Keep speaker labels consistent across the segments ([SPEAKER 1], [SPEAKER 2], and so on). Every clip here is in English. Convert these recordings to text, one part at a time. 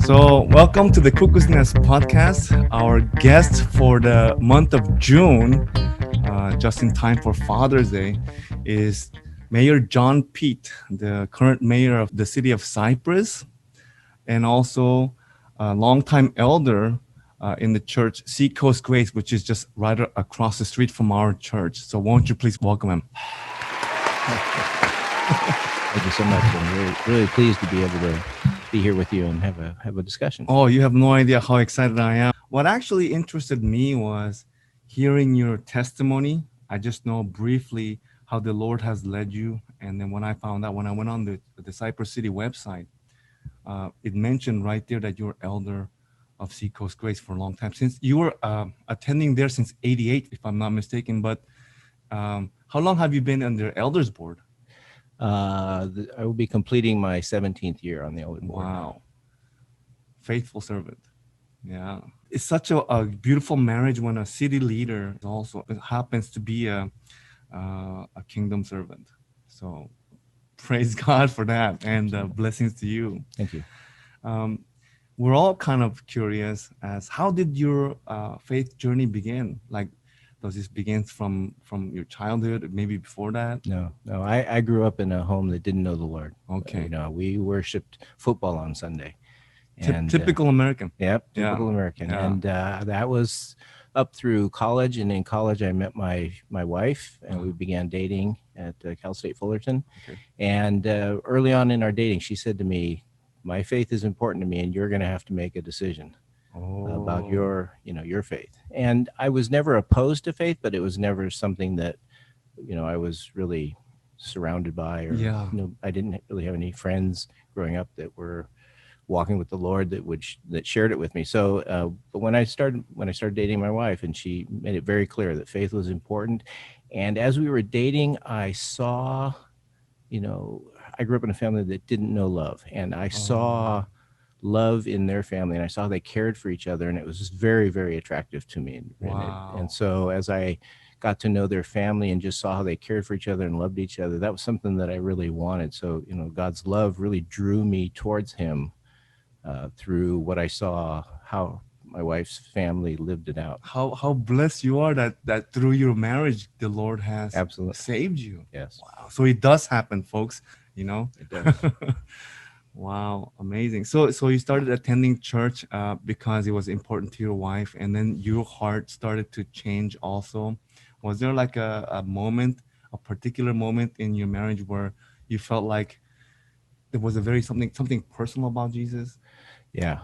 [SPEAKER 1] So, welcome to the CucKoo's Nest podcast. Our guest for the month of June, just in time for Father's Day, is Mayor Jon Peat, the current mayor of the City of Cypress, and also a longtime elder in the church, Seacoast Grace, which is just right across the street from our church. So, won't you please welcome him?
[SPEAKER 2] Thank you so much. I'm really pleased to be able to be here with you and have a discussion.
[SPEAKER 1] Oh, you have no idea how excited I am. What actually interested me was hearing your testimony. I just know briefly how the Lord has led you. And then when I found out, when I went on the Cypress City website, it mentioned right there that you're elder of Seacoast Grace for a long time. Since you were attending there since '88, if I'm not mistaken. But how long have you been on their elders board?
[SPEAKER 2] I will be completing my 17th year on the elder board.
[SPEAKER 1] Wow. Faithful servant. Yeah. It's such a beautiful marriage when a city leader also happens to be a kingdom servant. So praise God for that, and blessings to you.
[SPEAKER 2] Thank you.
[SPEAKER 1] We're all kind of curious as how did your faith journey begin? Like, does this begin from your childhood, maybe before that?
[SPEAKER 2] No. I grew up in a home that didn't know the Lord.
[SPEAKER 1] Okay.
[SPEAKER 2] We worshipped football on Sunday. And
[SPEAKER 1] typical American.
[SPEAKER 2] Yep, typical
[SPEAKER 1] Yeah.
[SPEAKER 2] American.
[SPEAKER 1] Yeah.
[SPEAKER 2] And that was up through college. And in college, I met my wife, and we began dating at Cal State Fullerton.
[SPEAKER 1] Okay.
[SPEAKER 2] And early on in our dating, she said to me, "My faith is important to me, and you're going to have to make a decision about your faith." And I was never opposed to faith, but it was never something that, I was really surrounded by, or I didn't really have any friends growing up that were walking with the Lord that shared it with me. So, but when I started dating my wife, and she made it very clear that faith was important. And as we were dating, I saw, I grew up in a family that didn't know love, and I saw love in their family, and I saw they cared for each other, and it was very, very attractive to me.
[SPEAKER 1] Wow.
[SPEAKER 2] And so as I got to know their family and just saw how they cared for each other and loved each other, that was something that I really wanted. So, God's love really drew me towards him through what I saw, how my wife's family lived it out.
[SPEAKER 1] How blessed you are that through your marriage, the Lord has
[SPEAKER 2] Absolutely
[SPEAKER 1] saved you.
[SPEAKER 2] Yes.
[SPEAKER 1] Wow. So it does happen, folks,
[SPEAKER 2] It does.
[SPEAKER 1] Wow, amazing. So you started attending church because it was important to your wife, and then your heart started to change also. Was there like a moment, a particular moment in your marriage where you felt like there was something personal about Jesus?
[SPEAKER 2] Yeah.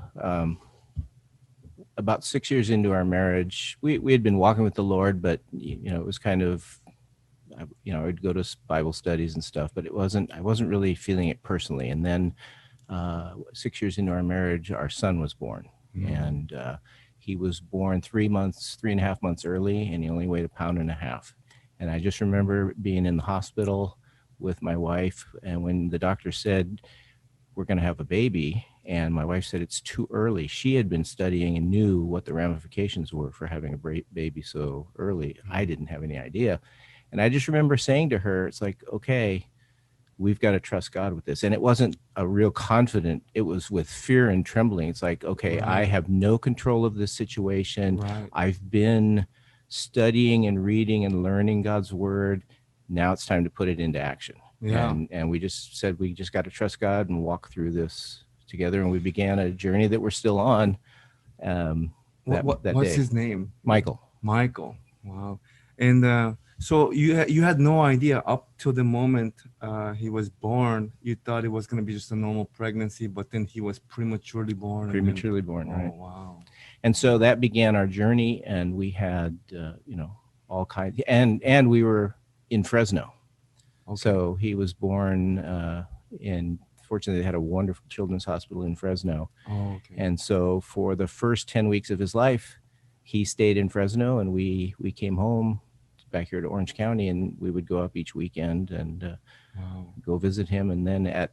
[SPEAKER 2] About 6 years into our marriage, we had been walking with the Lord, but it was kind of, I would go to Bible studies and stuff, but I wasn't really feeling it personally. And then 6 years into our marriage, our son was born, and he was born 3.5 months early, and he only weighed 1.5 pounds. And I just remember being in the hospital with my wife, and when the doctor said, "We're going to have a baby," and my wife said, "It's too early." She had been studying and knew what the ramifications were for having a baby so early. I didn't have any idea. And I just remember saying to her, it's like, okay, we've got to trust God with this. And it wasn't a real confident, it was with fear and trembling. It's like, okay,
[SPEAKER 1] Right.
[SPEAKER 2] I have no control of this situation.
[SPEAKER 1] Right.
[SPEAKER 2] I've been studying and reading and learning God's word. Now it's time to put it into action.
[SPEAKER 1] Yeah.
[SPEAKER 2] And we just said, we just got to trust God and walk through this together. And we began a journey that we're still on.
[SPEAKER 1] What's
[SPEAKER 2] day.
[SPEAKER 1] his name?
[SPEAKER 2] Michael.
[SPEAKER 1] Wow. And so you had no idea up till the moment he was born. You thought it was going to be just a normal pregnancy, but then he was prematurely born.
[SPEAKER 2] Born, right?
[SPEAKER 1] Oh, wow.
[SPEAKER 2] And so that began our journey, and we had all kinds, and we were in Fresno. Okay. So he was born fortunately, they had a wonderful children's hospital in Fresno.
[SPEAKER 1] Oh, okay.
[SPEAKER 2] And so for the first 10 weeks of his life, he stayed in Fresno, and we came home back here to Orange County, and we would go up each weekend and go visit him. And then at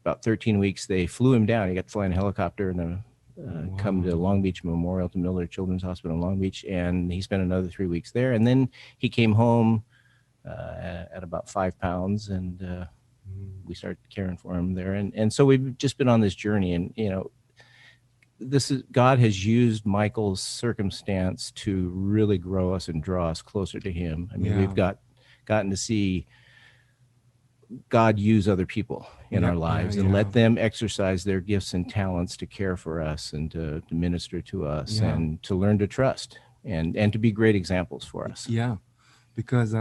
[SPEAKER 2] about 13 weeks, they flew him down. He got to fly in a helicopter and come to Long Beach Memorial to Miller Children's Hospital in Long Beach, and he spent another 3 weeks there. And then he came home at about 5 pounds, and we started caring for him there. And so we've just been on this journey, and this is God has used Michael's circumstance to really grow us and draw us closer to Him. I mean,
[SPEAKER 1] Yeah.
[SPEAKER 2] we've gotten to see God use other people in
[SPEAKER 1] Yeah.
[SPEAKER 2] our
[SPEAKER 1] Yeah.
[SPEAKER 2] lives and
[SPEAKER 1] Yeah.
[SPEAKER 2] let them exercise their gifts and talents to care for us and to minister to us
[SPEAKER 1] Yeah.
[SPEAKER 2] and to learn to trust and to be great examples for us.
[SPEAKER 1] Yeah. Because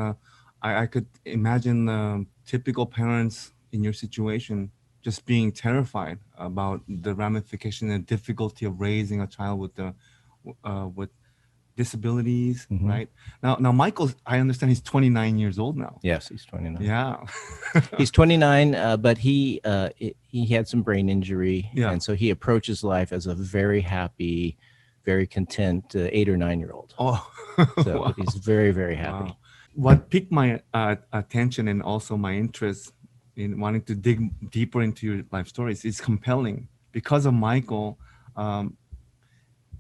[SPEAKER 1] I could imagine typical parents in your situation just being terrified about the ramification and difficulty of raising a child with disabilities,
[SPEAKER 2] Mm-hmm.
[SPEAKER 1] right? Now Michael, I understand he's 29 years old now.
[SPEAKER 2] Yes, he's 29.
[SPEAKER 1] Yeah.
[SPEAKER 2] He's 29, but he had some brain injury,
[SPEAKER 1] Yeah.
[SPEAKER 2] and so he approaches life as a very happy, very content 8 or 9 year old.
[SPEAKER 1] Oh.
[SPEAKER 2] So
[SPEAKER 1] Wow.
[SPEAKER 2] he's very, very
[SPEAKER 1] Wow.
[SPEAKER 2] happy.
[SPEAKER 1] What piqued my attention and also my interest in wanting to dig deeper into your life stories is compelling. Because of Michael, um,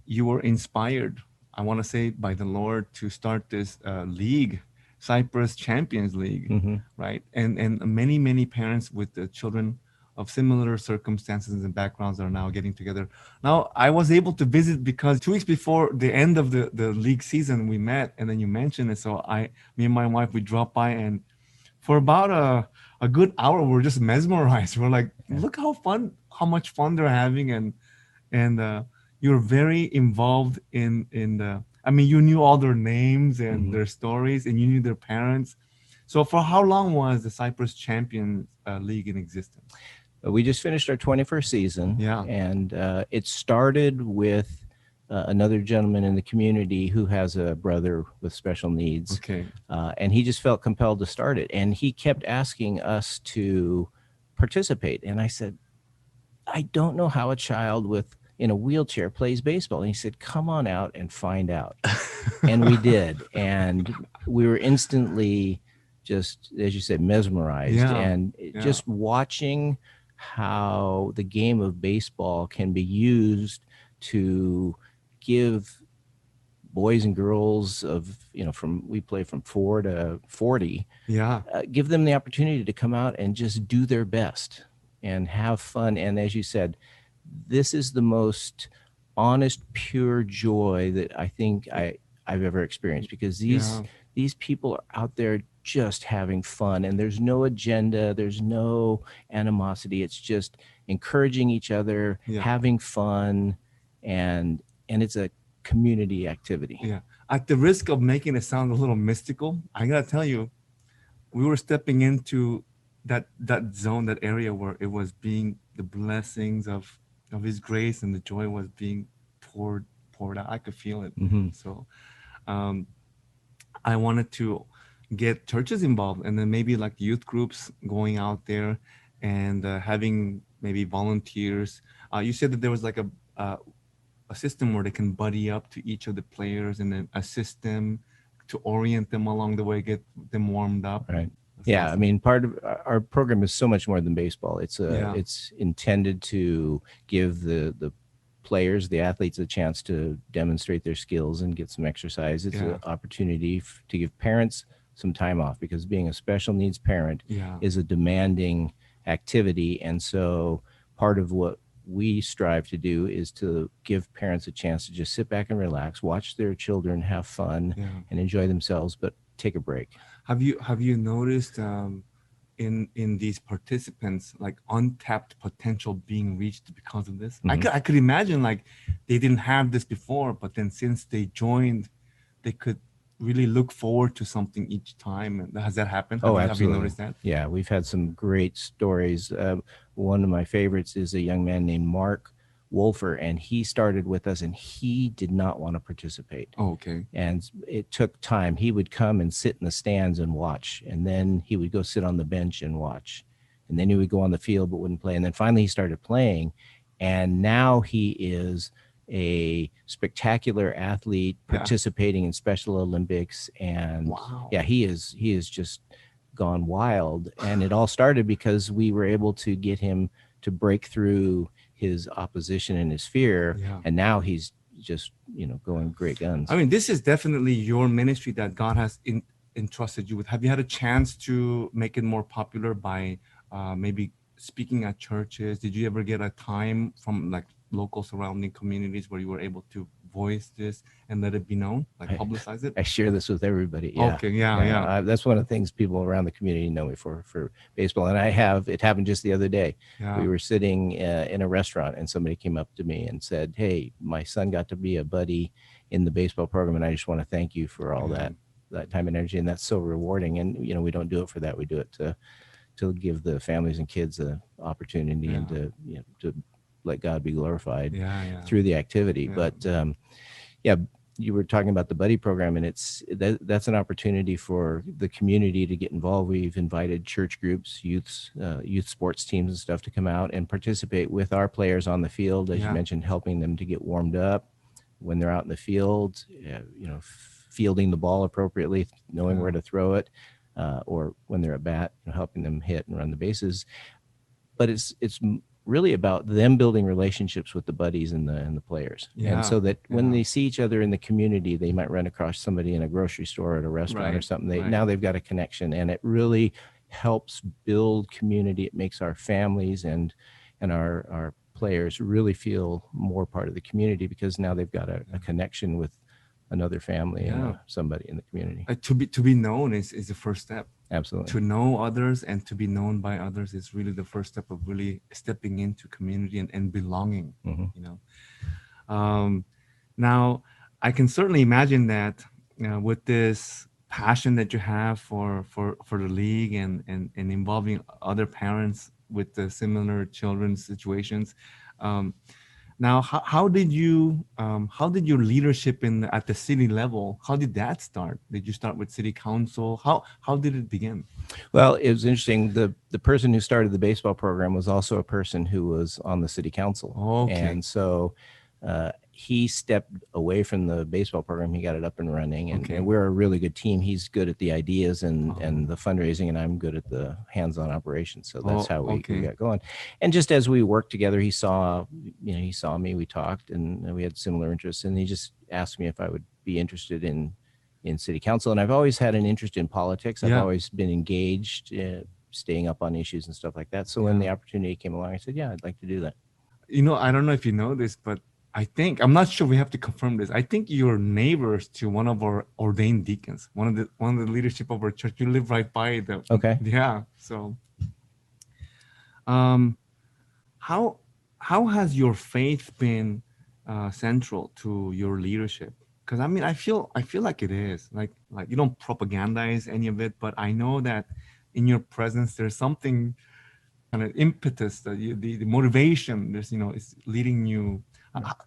[SPEAKER 1] you were inspired, I want to say, by the Lord to start this league, Cyprus Champions League,
[SPEAKER 2] Mm-hmm.
[SPEAKER 1] right? And many parents with the children of similar circumstances and backgrounds are now getting together. Now, I was able to visit because 2 weeks before the end of the league season, we met, and then you mentioned it. So me and my wife, we dropped by, and for about a good hour, we're just mesmerized. We're like,
[SPEAKER 2] Yeah.
[SPEAKER 1] look how much fun they're having, and you're very involved in the. I mean, you knew all their names and
[SPEAKER 2] Mm-hmm.
[SPEAKER 1] their stories, and you knew their parents. So, for how long was the Cyprus Champions League in existence?
[SPEAKER 2] We just finished our 21st season,
[SPEAKER 1] Yeah.
[SPEAKER 2] and it started with another gentleman in the community who has a brother with special needs,
[SPEAKER 1] Okay.
[SPEAKER 2] and he just felt compelled to start it. And he kept asking us to participate, and I said, I don't know how a child with in a wheelchair plays baseball. And he said, come on out and find out. And we did, and we were instantly, just as you said, mesmerized,
[SPEAKER 1] Yeah.
[SPEAKER 2] and
[SPEAKER 1] Yeah.
[SPEAKER 2] just watching how the game of baseball can be used to give boys and girls of, from we play from 4 to 40,
[SPEAKER 1] Yeah.
[SPEAKER 2] give them the opportunity to come out and just do their best and have fun. And as you said, this is the most honest, pure joy that I think I've ever experienced, because
[SPEAKER 1] Yeah.
[SPEAKER 2] these people are out there just having fun, and there's no agenda, there's no animosity. It's just encouraging each other,
[SPEAKER 1] Yeah.
[SPEAKER 2] having fun, and it's a community activity.
[SPEAKER 1] Yeah. At the risk of making it sound a little mystical, I gotta tell you, we were stepping into that zone, that area where it was being the blessings of His grace, and the joy was being poured out. I could feel it.
[SPEAKER 2] Mm-hmm.
[SPEAKER 1] So um, I wanted to get churches involved, and then maybe like youth groups going out there and having maybe volunteers. You said that there was like a system where they can buddy up to each of the players and then assist them to orient them along the way, get them warmed up.
[SPEAKER 2] Right.
[SPEAKER 1] That's
[SPEAKER 2] Yeah, I
[SPEAKER 1] awesome.
[SPEAKER 2] mean, part of our program is so much more than baseball.
[SPEAKER 1] Yeah.
[SPEAKER 2] It's intended to give the players, the athletes, a chance to demonstrate their skills and get some exercise. It's
[SPEAKER 1] Yeah.
[SPEAKER 2] an opportunity to give parents some time off, because being a special needs parent
[SPEAKER 1] Yeah.
[SPEAKER 2] is a demanding activity. And so part of what we strive to do is to give parents a chance to just sit back and relax, watch their children have fun
[SPEAKER 1] Yeah.
[SPEAKER 2] and enjoy themselves, but take a break.
[SPEAKER 1] Have you noticed in these participants like untapped potential being reached because of this?
[SPEAKER 2] Mhm.
[SPEAKER 1] I could imagine like they didn't have this before, but then since they joined, they could really look forward to something each time. And has that happened?
[SPEAKER 2] Oh,
[SPEAKER 1] Have you
[SPEAKER 2] absolutely.
[SPEAKER 1] noticed that?
[SPEAKER 2] Yeah, we've had some great stories. One of my favorites is a young man named Mark Wolfer, and he started with us, and he did not want to participate.
[SPEAKER 1] Oh, okay.
[SPEAKER 2] And it took time. He would come and sit in the stands and watch, and then he would go sit on the bench and watch, and then he would go on the field but wouldn't play. And then finally he started playing, and now he is a spectacular athlete
[SPEAKER 1] Yeah.
[SPEAKER 2] participating in Special Olympics. And
[SPEAKER 1] Wow.
[SPEAKER 2] yeah, he is just gone wild. And it all started because we were able to get him to break through his opposition and his fear.
[SPEAKER 1] Yeah.
[SPEAKER 2] And now he's just, going great guns.
[SPEAKER 1] I mean, this is definitely your ministry that God has entrusted you with. Have you had a chance to make it more popular by maybe speaking at churches? Did you ever get a time from like local surrounding communities where you were able to voice this and let it be known, like
[SPEAKER 2] I,
[SPEAKER 1] publicize it?
[SPEAKER 2] I share this with everybody. Yeah.
[SPEAKER 1] Okay, yeah,
[SPEAKER 2] Yeah.
[SPEAKER 1] yeah,
[SPEAKER 2] That's one of the things people around the community know me for baseball. And it happened just the other day.
[SPEAKER 1] yeah.
[SPEAKER 2] We were sitting in a restaurant and somebody came up to me and said, "Hey, my son got to be a buddy in the baseball program. And I just want to thank you for all
[SPEAKER 1] Yeah.
[SPEAKER 2] that time and energy." And that's so rewarding. And, we don't do it for that. We do it to give the families and kids an opportunity
[SPEAKER 1] Yeah.
[SPEAKER 2] and to let God be glorified
[SPEAKER 1] Yeah, yeah,
[SPEAKER 2] through the activity.
[SPEAKER 1] yeah,
[SPEAKER 2] But yeah, you were talking about the buddy program, and that's an opportunity for the community to get involved. We've invited church groups, youth sports teams and stuff to come out and participate with our players on the field, as you
[SPEAKER 1] yeah,
[SPEAKER 2] mentioned, helping them to get warmed up when they're out in the field, fielding the ball appropriately, knowing where
[SPEAKER 1] yeah,
[SPEAKER 2] to throw it, or when they're at bat, helping them hit and run the bases. But it's really about them building relationships with the buddies and the players, and
[SPEAKER 1] yeah,
[SPEAKER 2] so that when
[SPEAKER 1] yeah.
[SPEAKER 2] they see each other in the community, they might run across somebody in a grocery store or at a restaurant or
[SPEAKER 1] Right,
[SPEAKER 2] something.
[SPEAKER 1] right.
[SPEAKER 2] Now they've got a connection, and it really helps build community. It makes our families and our players really feel more part of the community, because now they've got a connection with another family and
[SPEAKER 1] Yeah.
[SPEAKER 2] somebody in the community.
[SPEAKER 1] To be known is the first step.
[SPEAKER 2] Absolutely.
[SPEAKER 1] To know others and to be known by others is really the first step of really stepping into community and belonging.
[SPEAKER 2] Hmm.
[SPEAKER 1] You know. Now, I can certainly imagine that with this passion that you have for the league and involving other parents with the similar children's situations. Um, Now, how did your leadership at the city level, how did that start? Did you start with city council? How did it begin?
[SPEAKER 2] Well, it was interesting. The person who started the baseball program was also a person who was on the city council,
[SPEAKER 1] Okay,
[SPEAKER 2] and so he stepped away from the baseball program. He got it up and running, and,
[SPEAKER 1] okay.
[SPEAKER 2] and we're a really good team. He's good at the ideas and
[SPEAKER 1] Oh,
[SPEAKER 2] and the fundraising, and I'm good at the hands-on operations. So that's
[SPEAKER 1] oh,
[SPEAKER 2] how we
[SPEAKER 1] okay.
[SPEAKER 2] got going. And just as we worked together, he saw me. We talked, and we had similar interests, and he just asked me if I would be interested in city council. And I've always had an interest in politics. I've
[SPEAKER 1] Yeah,
[SPEAKER 2] always been engaged, staying up on issues and stuff like that. So when
[SPEAKER 1] yeah.
[SPEAKER 2] the opportunity came along, I said, yeah, I'd like to do that.
[SPEAKER 1] I don't know if you know this, but I'm not sure. We have to confirm this. I think you're neighbors to one of our ordained deacons, one of the leadership of our church. You live right by the.
[SPEAKER 2] Okay.
[SPEAKER 1] Yeah. So, um, how how has your faith been central to your leadership? Because I mean, I feel like it is like you don't propagandize any of it, but I know that in your presence there's something kind of impetus that the motivation is leading you.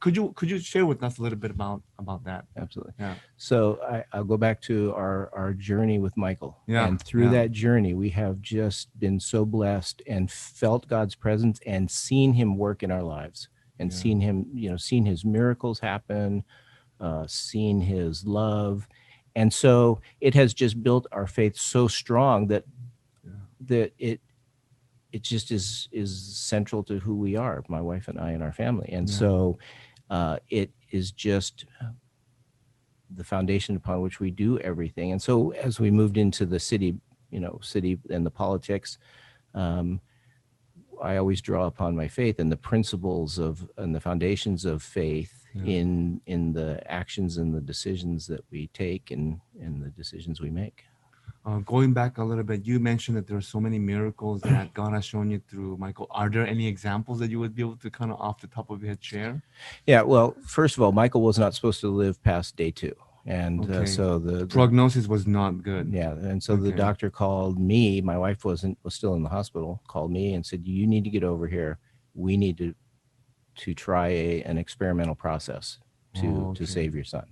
[SPEAKER 1] Could you share with us a little bit about that?
[SPEAKER 2] Absolutely.
[SPEAKER 1] Yeah,
[SPEAKER 2] So I'll go back to our journey with Michael.
[SPEAKER 1] yeah,
[SPEAKER 2] And through
[SPEAKER 1] yeah,
[SPEAKER 2] that journey, we have just been so blessed and felt God's presence and seen him work in our lives, and
[SPEAKER 1] yeah,
[SPEAKER 2] seen his miracles happen, seen his love. And so it has just built our faith so strong that
[SPEAKER 1] yeah,
[SPEAKER 2] it just is central to who we are, my wife and I and our family. And
[SPEAKER 1] yeah,
[SPEAKER 2] so it is just the foundation upon which we do everything. And so as we moved into the city and the politics, um, I always draw upon my faith and the principles and the foundations of faith
[SPEAKER 1] yeah.
[SPEAKER 2] in the actions and the decisions that we take and the decisions we make.
[SPEAKER 1] Going back a little bit, you mentioned that there are so many miracles that God has shown you through Michael. Are there any examples that you would be able to kind of off the top of your head share?
[SPEAKER 2] Yeah, well, first of all, Michael was not supposed to live past day 2. And
[SPEAKER 1] Okay.
[SPEAKER 2] so the
[SPEAKER 1] Prognosis was not good.
[SPEAKER 2] yeah, and so the
[SPEAKER 1] Okay.
[SPEAKER 2] doctor called me. My wife was still in the hospital. Called me and said, "You need to get over here. We need to try an experimental process to
[SPEAKER 1] Okay.
[SPEAKER 2] save your son."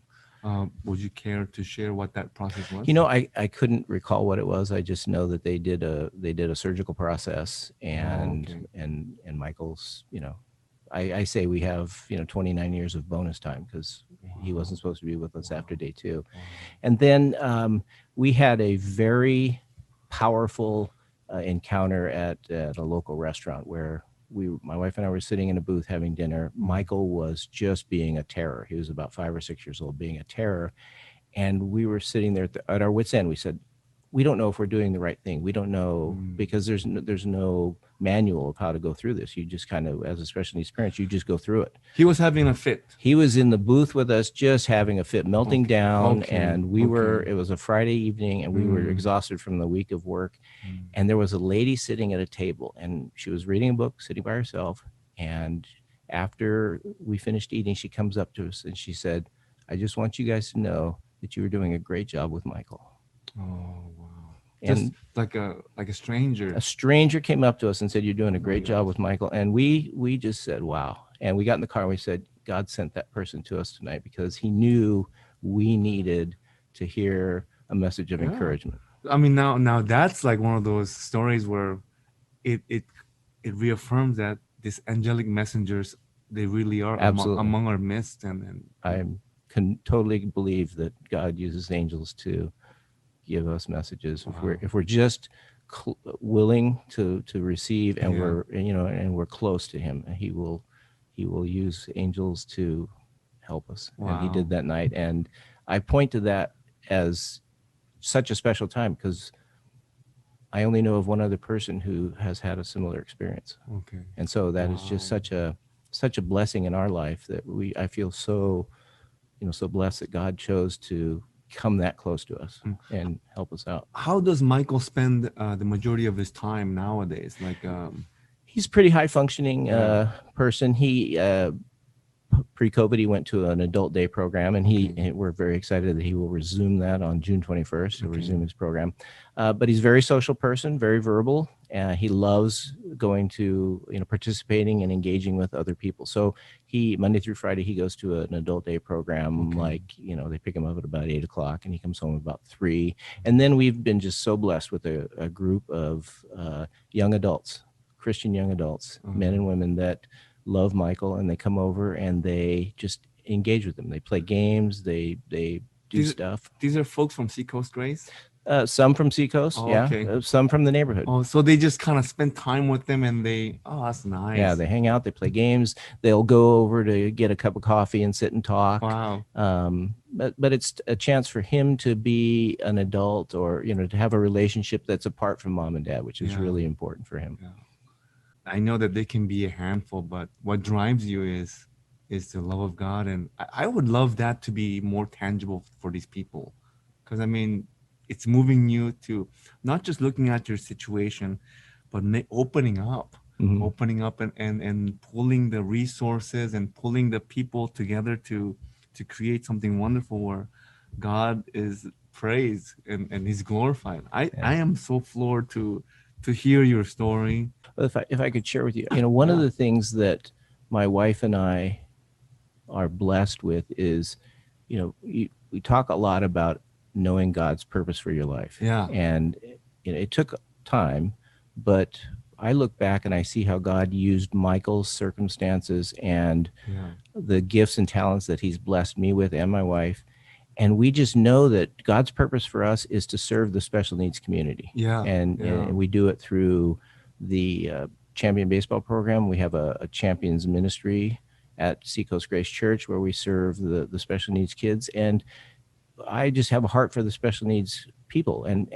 [SPEAKER 1] Would you care to share what that process was?
[SPEAKER 2] I couldn't recall what it was. I just know that they did a surgical process, and
[SPEAKER 1] okay.
[SPEAKER 2] and Michael's, I say we have 29 years of bonus time, because he wasn't supposed to be with us after day 2.
[SPEAKER 1] Wow.
[SPEAKER 2] And then we had a very powerful encounter at a local restaurant where my wife and I were sitting in a booth having dinner. Michael was just being a terror. He was about 5 or 6 years old, being a terror. And we were sitting there at our wits' end. We said, we don't know if we're doing the right thing. We don't know,
[SPEAKER 1] Mm.
[SPEAKER 2] because there's no manual of how to go through this. You just kind of, as a special needs parent, you just go through it.
[SPEAKER 1] He was having a fit.
[SPEAKER 2] He was in the booth with us, just having a fit, melting
[SPEAKER 1] Okay.
[SPEAKER 2] down.
[SPEAKER 1] Okay.
[SPEAKER 2] And
[SPEAKER 1] Okay.
[SPEAKER 2] it was a Friday evening, and we were
[SPEAKER 1] Mm.
[SPEAKER 2] exhausted from the week of work.
[SPEAKER 1] Mm.
[SPEAKER 2] And there was a lady sitting at a table, and she was reading a book, sitting by herself. And after we finished eating, she comes up to us and she said, "I just want you guys to know that you were doing a great job with Michael."
[SPEAKER 1] Oh wow! Just
[SPEAKER 2] And
[SPEAKER 1] like a stranger.
[SPEAKER 2] a stranger came up to us and said, "You're doing a
[SPEAKER 1] Oh my
[SPEAKER 2] great job
[SPEAKER 1] gosh!
[SPEAKER 2] with Michael." And we just said, "Wow." And we got in the car and we said, "God sent that person to us tonight because he knew we needed to hear a message of
[SPEAKER 1] Yeah.
[SPEAKER 2] encouragement."
[SPEAKER 1] I mean, now that's like one of those stories where it it it reaffirms that these angelic messengers, they really are
[SPEAKER 2] Absolutely.
[SPEAKER 1] among our midst, and
[SPEAKER 2] I can totally believe that God uses angels to give us messages
[SPEAKER 1] wow.
[SPEAKER 2] if we're just willing to receive, and
[SPEAKER 1] Yeah.
[SPEAKER 2] we're close to him. He will use angels to help us, and he did
[SPEAKER 1] Wow.
[SPEAKER 2] that night. And I point to that as such a special time because I only know of one other person who has had a similar experience.
[SPEAKER 1] Okay.
[SPEAKER 2] And so that is just
[SPEAKER 1] Wow.
[SPEAKER 2] such a blessing in our life that I feel so blessed that God chose to come that close to us
[SPEAKER 1] Mm.
[SPEAKER 2] and help us out.
[SPEAKER 1] How does Michael spend the majority of his time nowadays? Like,
[SPEAKER 2] He's a pretty high functioning
[SPEAKER 1] yeah.
[SPEAKER 2] person. He pre-COVID, he went to an adult day program, and
[SPEAKER 1] Okay.
[SPEAKER 2] we're very excited that he will resume that on June 21st. He'll
[SPEAKER 1] Okay.
[SPEAKER 2] resume his program. But he's a very social person, very verbal. He loves going to, participating and engaging with other people. So Monday through Friday, he goes to an adult day program.
[SPEAKER 1] Okay.
[SPEAKER 2] Like, they pick him up at about 8 o'clock and he comes home about 3. And then we've been just so blessed with a group of young adults, Christian young adults, men and women that love Michael, and they come over and they just engage with him. They play games. They do
[SPEAKER 1] These
[SPEAKER 2] stuff.
[SPEAKER 1] these are folks from Seacoast Grace.
[SPEAKER 2] Some from Seacoast,
[SPEAKER 1] Oh,
[SPEAKER 2] yeah.
[SPEAKER 1] okay.
[SPEAKER 2] Some from the neighborhood.
[SPEAKER 1] Oh, so they just kind of spend time with them, and that's
[SPEAKER 2] Yeah,
[SPEAKER 1] nice.
[SPEAKER 2] they hang out. They play games. They'll go over to get a cup of coffee and sit and talk.
[SPEAKER 1] Wow.
[SPEAKER 2] But it's a chance for him to be an adult, or to have a relationship that's apart from mom and dad, which is
[SPEAKER 1] Yeah.
[SPEAKER 2] really important for him.
[SPEAKER 1] Yeah. I know that they can be a handful, but what drives you is the love of God, and I would love that to be more tangible for these people, because I mean, it's moving you to not just looking at your situation, but
[SPEAKER 2] Mhm.
[SPEAKER 1] opening up, and pulling the resources and pulling the people together to create something wonderful where God is praised and He's glorified. I
[SPEAKER 2] Yeah.
[SPEAKER 1] I am so floored to hear your story.
[SPEAKER 2] If I could share with you, one of
[SPEAKER 1] Yeah.
[SPEAKER 2] the things that my wife and I are blessed with is, we talk a lot about knowing God's purpose for your life.
[SPEAKER 1] Yeah.
[SPEAKER 2] And it took time, but I look back and I see how God used Michael's circumstances and
[SPEAKER 1] Yeah.
[SPEAKER 2] the gifts and talents that he's blessed me with and my wife. And we just know that God's purpose for us is to serve the special needs community.
[SPEAKER 1] Yeah.
[SPEAKER 2] And we do it through the Champion Baseball program. We have a Champions ministry at Seacoast Grace Church where we serve the special needs kids. And I just have a heart for the special needs people. And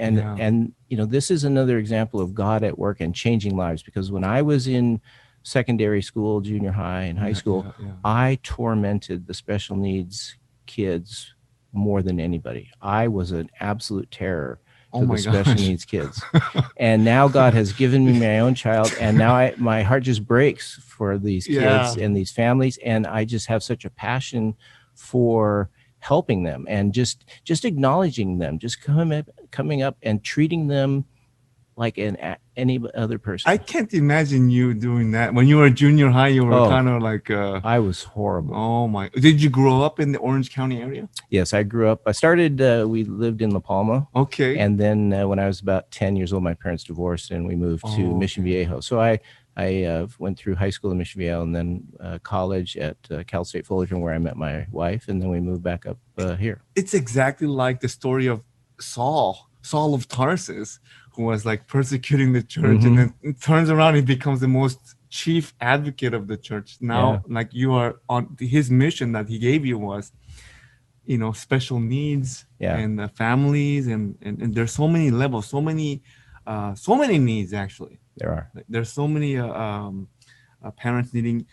[SPEAKER 2] this is another example of God at work and changing lives, because when I was in secondary school, junior high, and high school, I tormented the special needs kids more than anybody. I was an absolute terror to the special needs kids. And now God has given me my own child, and now my heart just breaks for these kids and these families, and I just have such a passion for helping them and just acknowledging them, just coming up and treating them like any other person.
[SPEAKER 1] I can't imagine you doing that. When you were junior high, you were kind of like
[SPEAKER 2] I was horrible.
[SPEAKER 1] Oh my! Did you grow up in the Orange County area?
[SPEAKER 2] Yes, I grew up. I started. We lived in La Palma.
[SPEAKER 1] Okay.
[SPEAKER 2] And then when I was about 10 years old, my parents divorced, and we moved to Mission Viejo. So I went through high school in Mission Viejo, and then college at Cal State Fullerton, where I met my wife, and then we moved back up here.
[SPEAKER 1] It's exactly like the story of Saul of Tarsus, who was like persecuting the church, and then it turns around, he becomes the most chief advocate of the church. Now, like, you are on his mission that he gave you was special needs
[SPEAKER 2] Yeah,
[SPEAKER 1] and families, and there's so many levels, so many needs actually.
[SPEAKER 2] there are.
[SPEAKER 1] Like, there's so many parents needing,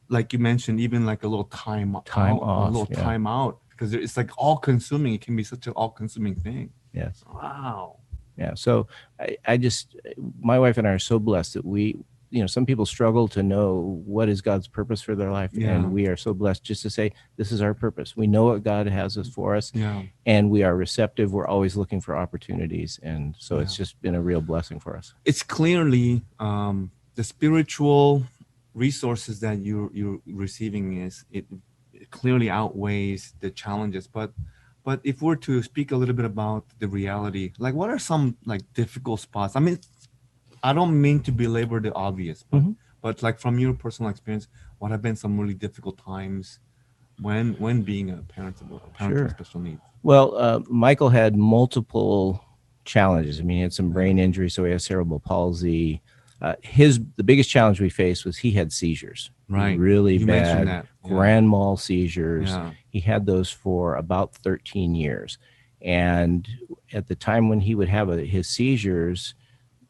[SPEAKER 1] like you mentioned, even like a little time
[SPEAKER 2] Time
[SPEAKER 1] out, a
[SPEAKER 2] off.
[SPEAKER 1] little
[SPEAKER 2] Yeah.
[SPEAKER 1] time out, because it's like all consuming. It can be such an all consuming thing.
[SPEAKER 2] Yes.
[SPEAKER 1] Wow.
[SPEAKER 2] Yeah. So I just, my wife and I are so blessed that some people struggle to know what is God's purpose for their life. And
[SPEAKER 1] Yeah.
[SPEAKER 2] we are so blessed just to say, this is our purpose. We know what God has us for us,
[SPEAKER 1] Yeah.
[SPEAKER 2] and we are receptive. We're always looking for opportunities. And so
[SPEAKER 1] Yeah.
[SPEAKER 2] it's just been a real blessing for us.
[SPEAKER 1] It's clearly the spiritual resources that you're receiving it clearly outweighs the challenges. But if we're to speak a little bit about the reality, like what are some like difficult spots? I mean, I don't mean to belabor the obvious, but
[SPEAKER 2] Mhm.
[SPEAKER 1] like from your personal experience, what have been some really difficult times when being a parent with
[SPEAKER 2] Sure.
[SPEAKER 1] special needs?
[SPEAKER 2] Well, Michael had multiple challenges. I mean, he had some brain injury, so he has cerebral palsy. The biggest challenge we faced was he had seizures,
[SPEAKER 1] Right.
[SPEAKER 2] really
[SPEAKER 1] You mentioned
[SPEAKER 2] bad
[SPEAKER 1] that. Yeah.
[SPEAKER 2] grand mal seizures.
[SPEAKER 1] Yeah.
[SPEAKER 2] He had those for about 13 years. And at the time when he would have his seizures,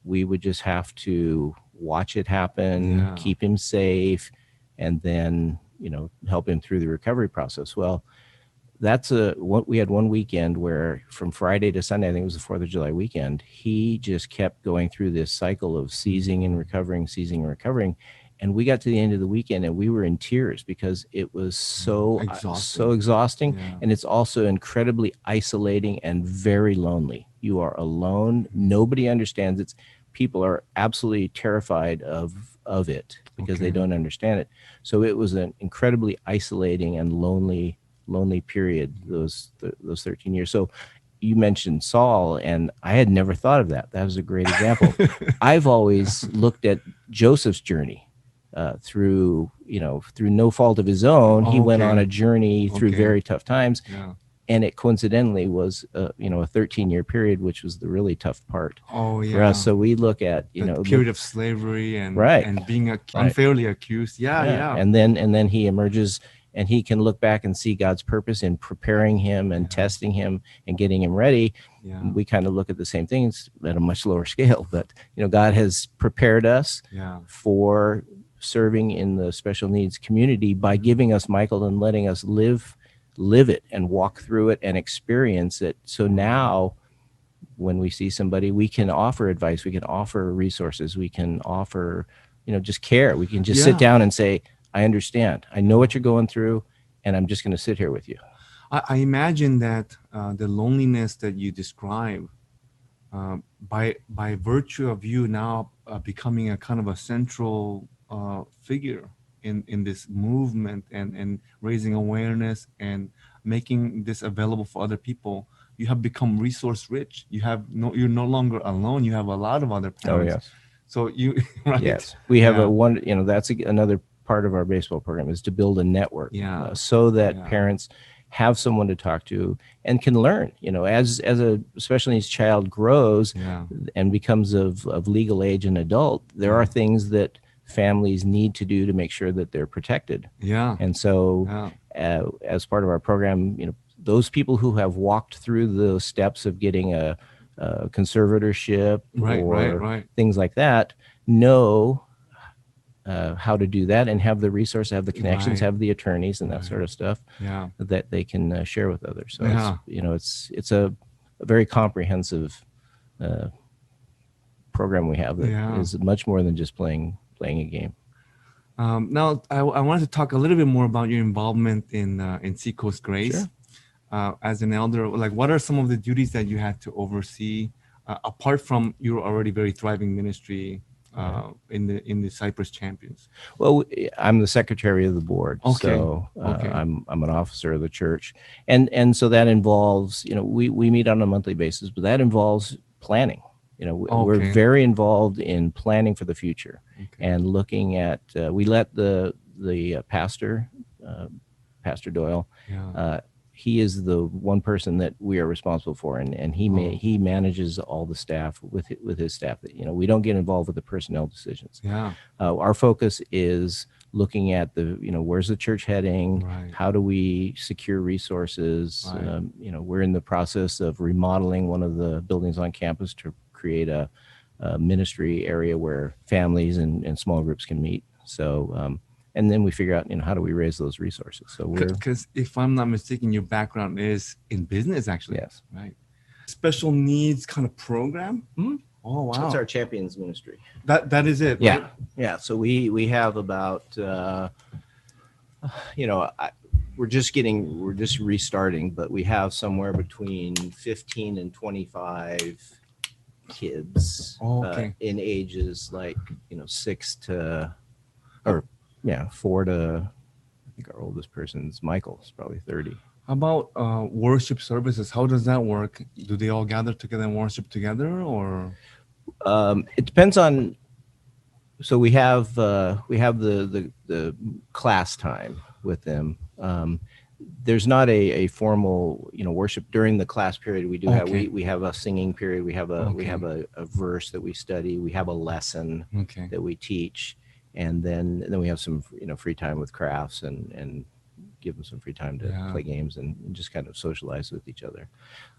[SPEAKER 2] we would just have to watch it happen,
[SPEAKER 1] Yeah.
[SPEAKER 2] keep him safe, and then, help him through the recovery process. Well, we had one weekend where from Friday to Sunday, I think it was the 4th of July weekend, he just kept going through this cycle of seizing and recovering, seizing and recovering. And we got to the end of the weekend and we were in tears because it was so
[SPEAKER 1] Exhausting.
[SPEAKER 2] exhausting.
[SPEAKER 1] Yeah.
[SPEAKER 2] And it's also incredibly isolating and very lonely. You are alone. Nobody understands it. People are absolutely terrified of it because they
[SPEAKER 1] Okay.
[SPEAKER 2] don't understand it. So it was an incredibly isolating and lonely period, those 13 years. So you mentioned Saul, and I had never thought of that. That was a great example. I've always looked at Joseph's journey through no fault of his own. He went on
[SPEAKER 1] Okay.
[SPEAKER 2] a journey through
[SPEAKER 1] Okay.
[SPEAKER 2] very tough times,
[SPEAKER 1] Yeah.
[SPEAKER 2] and it coincidentally was a 13-year period, which was the really tough part
[SPEAKER 1] Oh
[SPEAKER 2] for us.
[SPEAKER 1] yeah.
[SPEAKER 2] So we look at
[SPEAKER 1] The period of slavery and
[SPEAKER 2] right,
[SPEAKER 1] being
[SPEAKER 2] right.
[SPEAKER 1] unfairly accused. Yeah.
[SPEAKER 2] Yeah,
[SPEAKER 1] Yeah.
[SPEAKER 2] and then he emerges, and he can look back and see God's purpose in preparing him and testing him and getting him ready.
[SPEAKER 1] Yeah.
[SPEAKER 2] We kind of look at the same things at a much lower scale, but God has prepared us
[SPEAKER 1] Yeah.
[SPEAKER 2] for serving in the special needs community by giving us Michael and letting us live it and walk through it and experience it. So now when we see somebody, we can offer advice, we can offer resources, we can offer, just care. We can just sit
[SPEAKER 1] Yeah.
[SPEAKER 2] down and say, I understand. I know what you're going through, and I'm just going to sit here with you.
[SPEAKER 1] I imagine that the loneliness that you describe, by virtue of you now becoming a kind of a central figure in this movement and raising awareness and making this available for other people, you have become resource rich. You're no longer alone. You have a lot of other
[SPEAKER 2] Oh,
[SPEAKER 1] parents.
[SPEAKER 2] yes.
[SPEAKER 1] So you right.
[SPEAKER 2] Yes. We have
[SPEAKER 1] Yeah.
[SPEAKER 2] that's another part of our baseball program is to build a network
[SPEAKER 1] Yeah.
[SPEAKER 2] so that
[SPEAKER 1] Yeah.
[SPEAKER 2] parents have someone to talk to and can learn, as a special needs child grows
[SPEAKER 1] Yeah.
[SPEAKER 2] and becomes of legal age and adult, there are things that families need to do to make sure that they're protected.
[SPEAKER 1] Yeah.
[SPEAKER 2] And so as part of our program, those people who have walked through those steps of getting a conservatorship or
[SPEAKER 1] Right.
[SPEAKER 2] things like that know how to do that and have the resource, have the connections,
[SPEAKER 1] Right.
[SPEAKER 2] have the attorneys and that sort of stuff
[SPEAKER 1] Yeah.
[SPEAKER 2] that they can share with others. So
[SPEAKER 1] Yeah.
[SPEAKER 2] it's a very comprehensive program we have that is much more than just playing a game.
[SPEAKER 1] Now, I wanted to talk a little bit more about your involvement in Seacoast Grace.
[SPEAKER 2] Sure.
[SPEAKER 1] As an elder, like what are some of the duties that you had to oversee apart from your already very thriving ministry in the Cypress Champions?
[SPEAKER 2] Well, I'm the secretary of the board, so I'm an officer of the church, and so that involves, we meet on a monthly basis, but that involves planning. We're very involved in planning for the future and looking at. We let the pastor, Pastor Doyle.
[SPEAKER 1] Yeah.
[SPEAKER 2] He is the one person that we are responsible for, and he manages all the staff with his staff. We don't get involved with the personnel decisions.
[SPEAKER 1] Yeah.
[SPEAKER 2] Our focus is looking at where's the church heading?
[SPEAKER 1] Right.
[SPEAKER 2] How do we secure resources?
[SPEAKER 1] Right.
[SPEAKER 2] We're in the process of remodeling one of the buildings on campus to create a ministry area where families and small groups can meet. So, and then we figure out, how do we raise those resources? So
[SPEAKER 1] Because if I'm not mistaken, your background is in business, actually.
[SPEAKER 2] Yes.
[SPEAKER 1] Right. Special needs kind of program. Oh wow.
[SPEAKER 2] That's our champions ministry.
[SPEAKER 1] That is it.
[SPEAKER 2] Yeah.
[SPEAKER 1] Right?
[SPEAKER 2] Yeah. So we have about, we're just restarting, but we have somewhere between 15 and 25 kids in ages like, 6 to, or 4 to, I think our oldest person's Michael, is probably 30.
[SPEAKER 1] How about worship services? How does that work? Do they all gather together and worship together, or?
[SPEAKER 2] It depends on. So we have the class time with them. There's not a formal worship during the class period. We do have we have a singing period. We have a verse that we study. We have a lesson that we teach, and then we have some free time with crafts and give them some free time to play games and just kind of socialize with each other.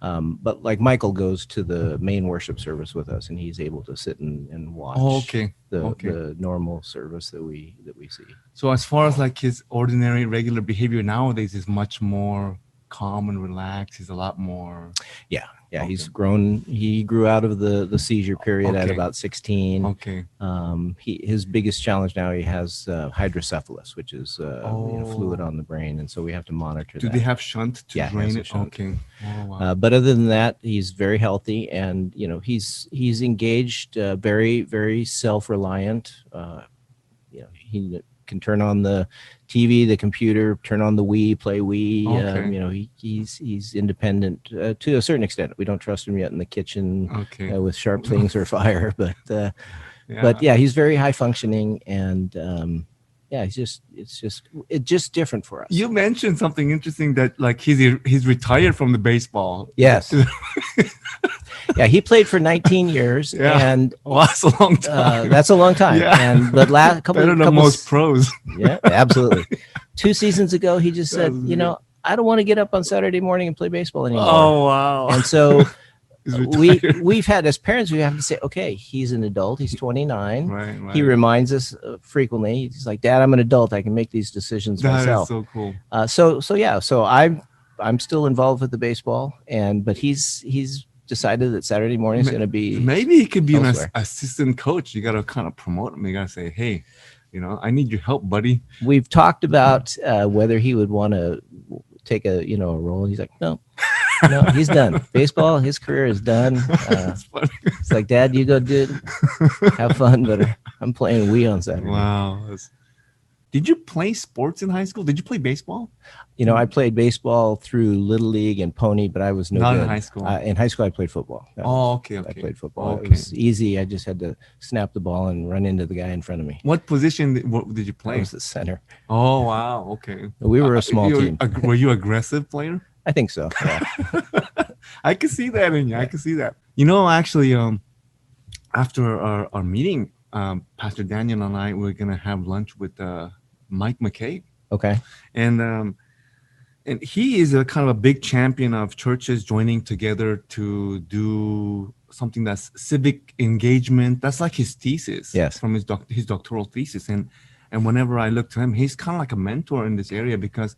[SPEAKER 2] But like Michael goes to the main worship service with us, and he's able to sit and watch the normal service that we see.
[SPEAKER 1] So as far as like his ordinary regular behavior nowadays is much more calm and relaxed. He's a lot more.
[SPEAKER 2] Yeah, he's grown. He grew out of the seizure period at about 16.
[SPEAKER 1] Okay.
[SPEAKER 2] His biggest challenge now, he has hydrocephalus, which is fluid on the brain, and so we have to monitor that.
[SPEAKER 1] Do they have shunt to drain it?
[SPEAKER 2] Shunt.
[SPEAKER 1] Okay. Oh, wow.
[SPEAKER 2] But other than that, he's very healthy, and he's engaged, very, very self-reliant. He can turn on the TV, the computer, turn on the Wii, play Wii. He's independent to a certain extent. We don't trust him yet in the kitchen with sharp things or fire, but he's very high functioning, and it's just different for us.
[SPEAKER 1] You mentioned something interesting that like he's retired from the baseball.
[SPEAKER 2] Yes. Yeah, he played for 19 years, and
[SPEAKER 1] that's a long time.
[SPEAKER 2] That's a long time. Yeah. And but
[SPEAKER 1] better than most pros.
[SPEAKER 2] Yeah, absolutely. 2 seasons ago, he just said, I don't want to get up on Saturday morning and play baseball anymore.
[SPEAKER 1] Oh wow!
[SPEAKER 2] And so we've had, as parents, we have to say, okay, he's an adult. He's 29.
[SPEAKER 1] Right.
[SPEAKER 2] He reminds us frequently. He's like, Dad, I'm an adult. I can make these decisions myself.
[SPEAKER 1] That is so cool.
[SPEAKER 2] So I'm still involved with the baseball, but he's decided that Saturday morning is going to be.
[SPEAKER 1] Maybe he could be an assistant coach. You got to kind of promote him. You got to say, hey, I need your help, buddy.
[SPEAKER 2] We've talked about whether he would want to take a role. He's like, no, he's done. Baseball, his career is done. It's like, Dad, you go do it. Have fun, but I'm playing Wii on Saturday.
[SPEAKER 1] Wow. Did you play sports in high school? Did you play baseball?
[SPEAKER 2] I played baseball through Little League and Pony, but I was not
[SPEAKER 1] good in high school.
[SPEAKER 2] In high school, I played football.
[SPEAKER 1] Okay.
[SPEAKER 2] I played football. It was easy. I just had to snap the ball and run into the guy in front of me.
[SPEAKER 1] What position did you play?
[SPEAKER 2] I was the center.
[SPEAKER 1] Oh, wow. Okay.
[SPEAKER 2] We were a small team.
[SPEAKER 1] Were you an aggressive player?
[SPEAKER 2] I think so. Yeah.
[SPEAKER 1] I can see that in you. I can see that. Actually, after our meeting, Pastor Daniel and I were going to have lunch with Mike McKay.
[SPEAKER 2] Okay.
[SPEAKER 1] And he is a kind of a big champion of churches joining together to do something that's civic engagement. That's like his thesis.
[SPEAKER 2] Yes.
[SPEAKER 1] From his doctoral thesis. And whenever I look to him, he's kind of like a mentor in this area because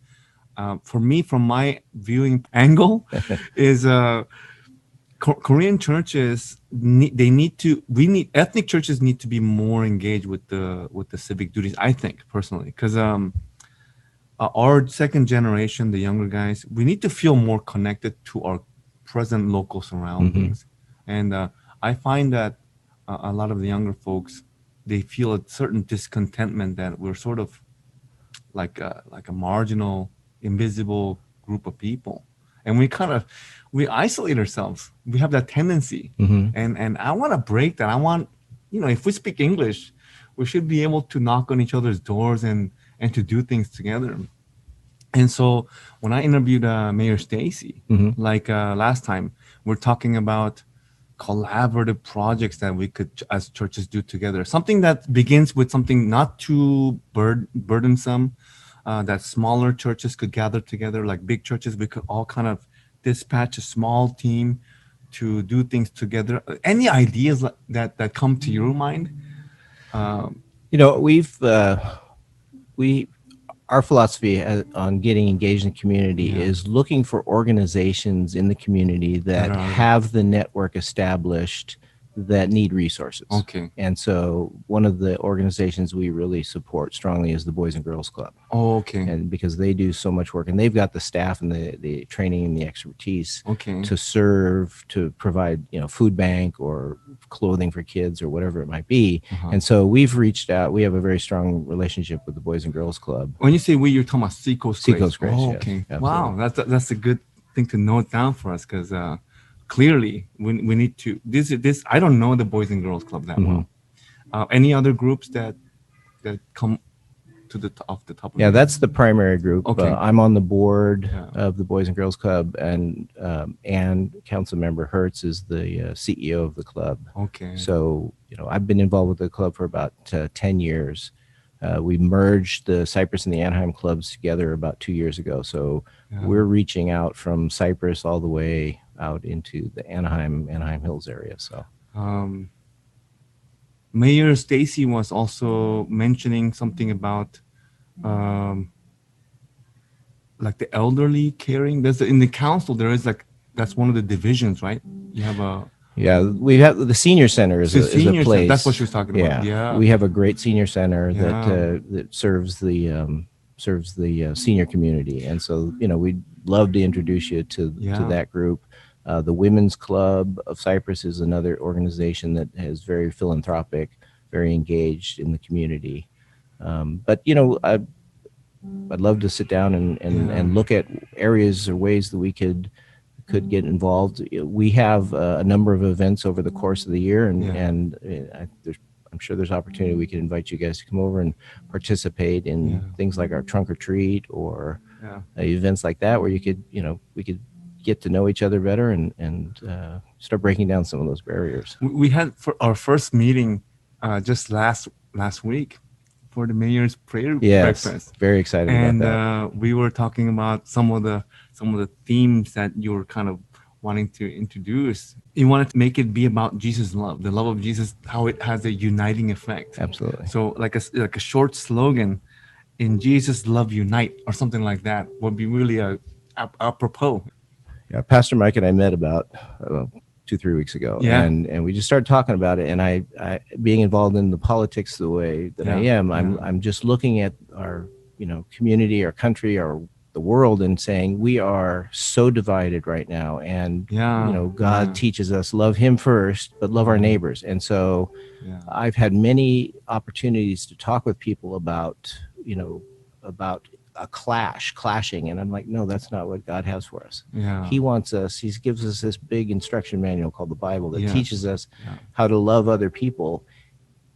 [SPEAKER 1] for me, from my viewing angle, is Korean churches ethnic churches need to be more engaged with the civic duties. I think personally, because our second generation, the younger guys, we need to feel more connected to our present local surroundings, and I find that a lot of the younger folks, they feel a certain discontentment that we're sort of like a marginal, invisible group of people. And we isolate ourselves. We have that tendency. And I want to break that. I want, if we speak English, we should be able to knock on each other's doors and to do things together. And so when I interviewed Mayor Stacy, like last time, we're talking about collaborative projects that we could as churches do together, something that begins with something not too burdensome, that smaller churches could gather together. Like big churches, we could all kind of dispatch a small team to do things together. Any ideas that come to your mind?
[SPEAKER 2] You know, we our philosophy on getting engaged in the community
[SPEAKER 1] Yeah.
[SPEAKER 2] is looking for organizations in the community
[SPEAKER 1] That
[SPEAKER 2] that
[SPEAKER 1] are
[SPEAKER 2] have the network established that need resources.
[SPEAKER 1] okay.
[SPEAKER 2] And so one of the organizations we really support strongly is the Boys and Girls Club.
[SPEAKER 1] Oh, okay.
[SPEAKER 2] And because they do so much work and they've got the staff and the training and the expertise
[SPEAKER 1] Okay.
[SPEAKER 2] to serve, to provide, food bank or clothing for kids or whatever it might be. And so we've reached out. We have a very strong relationship with the Boys and Girls Club.
[SPEAKER 1] When you say we, you're talking about Seacoast Grace.
[SPEAKER 2] Seacoast Grace,
[SPEAKER 1] Oh,
[SPEAKER 2] yes,
[SPEAKER 1] okay.
[SPEAKER 2] absolutely.
[SPEAKER 1] Wow, that's a good thing to note down for us, because clearly we need to this. I don't know the Boys and Girls Club that well. Any other groups that come to off the top of
[SPEAKER 2] Yeah,
[SPEAKER 1] your head?
[SPEAKER 2] that's the primary group.
[SPEAKER 1] Okay.
[SPEAKER 2] I'm on the board
[SPEAKER 1] Yeah.
[SPEAKER 2] of the Boys and Girls Club, and Council Member Hertz is the CEO of the club.
[SPEAKER 1] Okay.
[SPEAKER 2] So, I've been involved with the club for about 10 years. We merged the Cypress and the Anaheim clubs together about 2 years ago. So we're reaching out from Cypress all the way out into the Anaheim Hills area. So
[SPEAKER 1] Mayor Stacy was also mentioning something about like the elderly caring. In the council there is that's one of the divisions, right? You have a
[SPEAKER 2] yeah, we have the senior center is a
[SPEAKER 1] senior
[SPEAKER 2] place.
[SPEAKER 1] center. That's what she was talking about. Yeah.
[SPEAKER 2] We have a great senior center
[SPEAKER 1] Yeah.
[SPEAKER 2] that serves the senior community, and so we'd love to introduce you to that group. The Women's Club of Cyprus is another organization that is very philanthropic, very engaged in the community. But I'd love to sit down and look at areas or ways that we could get involved. We have a number of events over the course of the year, and I'm sure there's opportunity we could invite you guys to come over and participate in things like our trunk or treat or events like that, where you could, we could get to know each other better and start breaking down some of those barriers.
[SPEAKER 1] We had for our first meeting just last week for the mayor's prayer breakfast.
[SPEAKER 2] Very excited
[SPEAKER 1] and
[SPEAKER 2] about that.
[SPEAKER 1] We were talking about some of the themes that you were kind of wanting to introduce. You wanted to make it be about Jesus' love, the love of Jesus, how it has a uniting effect.
[SPEAKER 2] Absolutely.
[SPEAKER 1] So like a short slogan, "In Jesus' love unite," or something like that would be really apropos.
[SPEAKER 2] Yeah, Pastor Mike and I met about 2-3 weeks ago, and we just started talking about it. And I being involved in the politics the way that I am, I'm just looking at our community, our country, the world, and saying we are so divided right now. And God teaches us love Him first, but love our neighbors. And so I've had many opportunities to talk with people about a clashing, and I'm like, no, that's not what God has for us. He wants us, He gives us this big instruction manual called the Bible that teaches us how to love other people,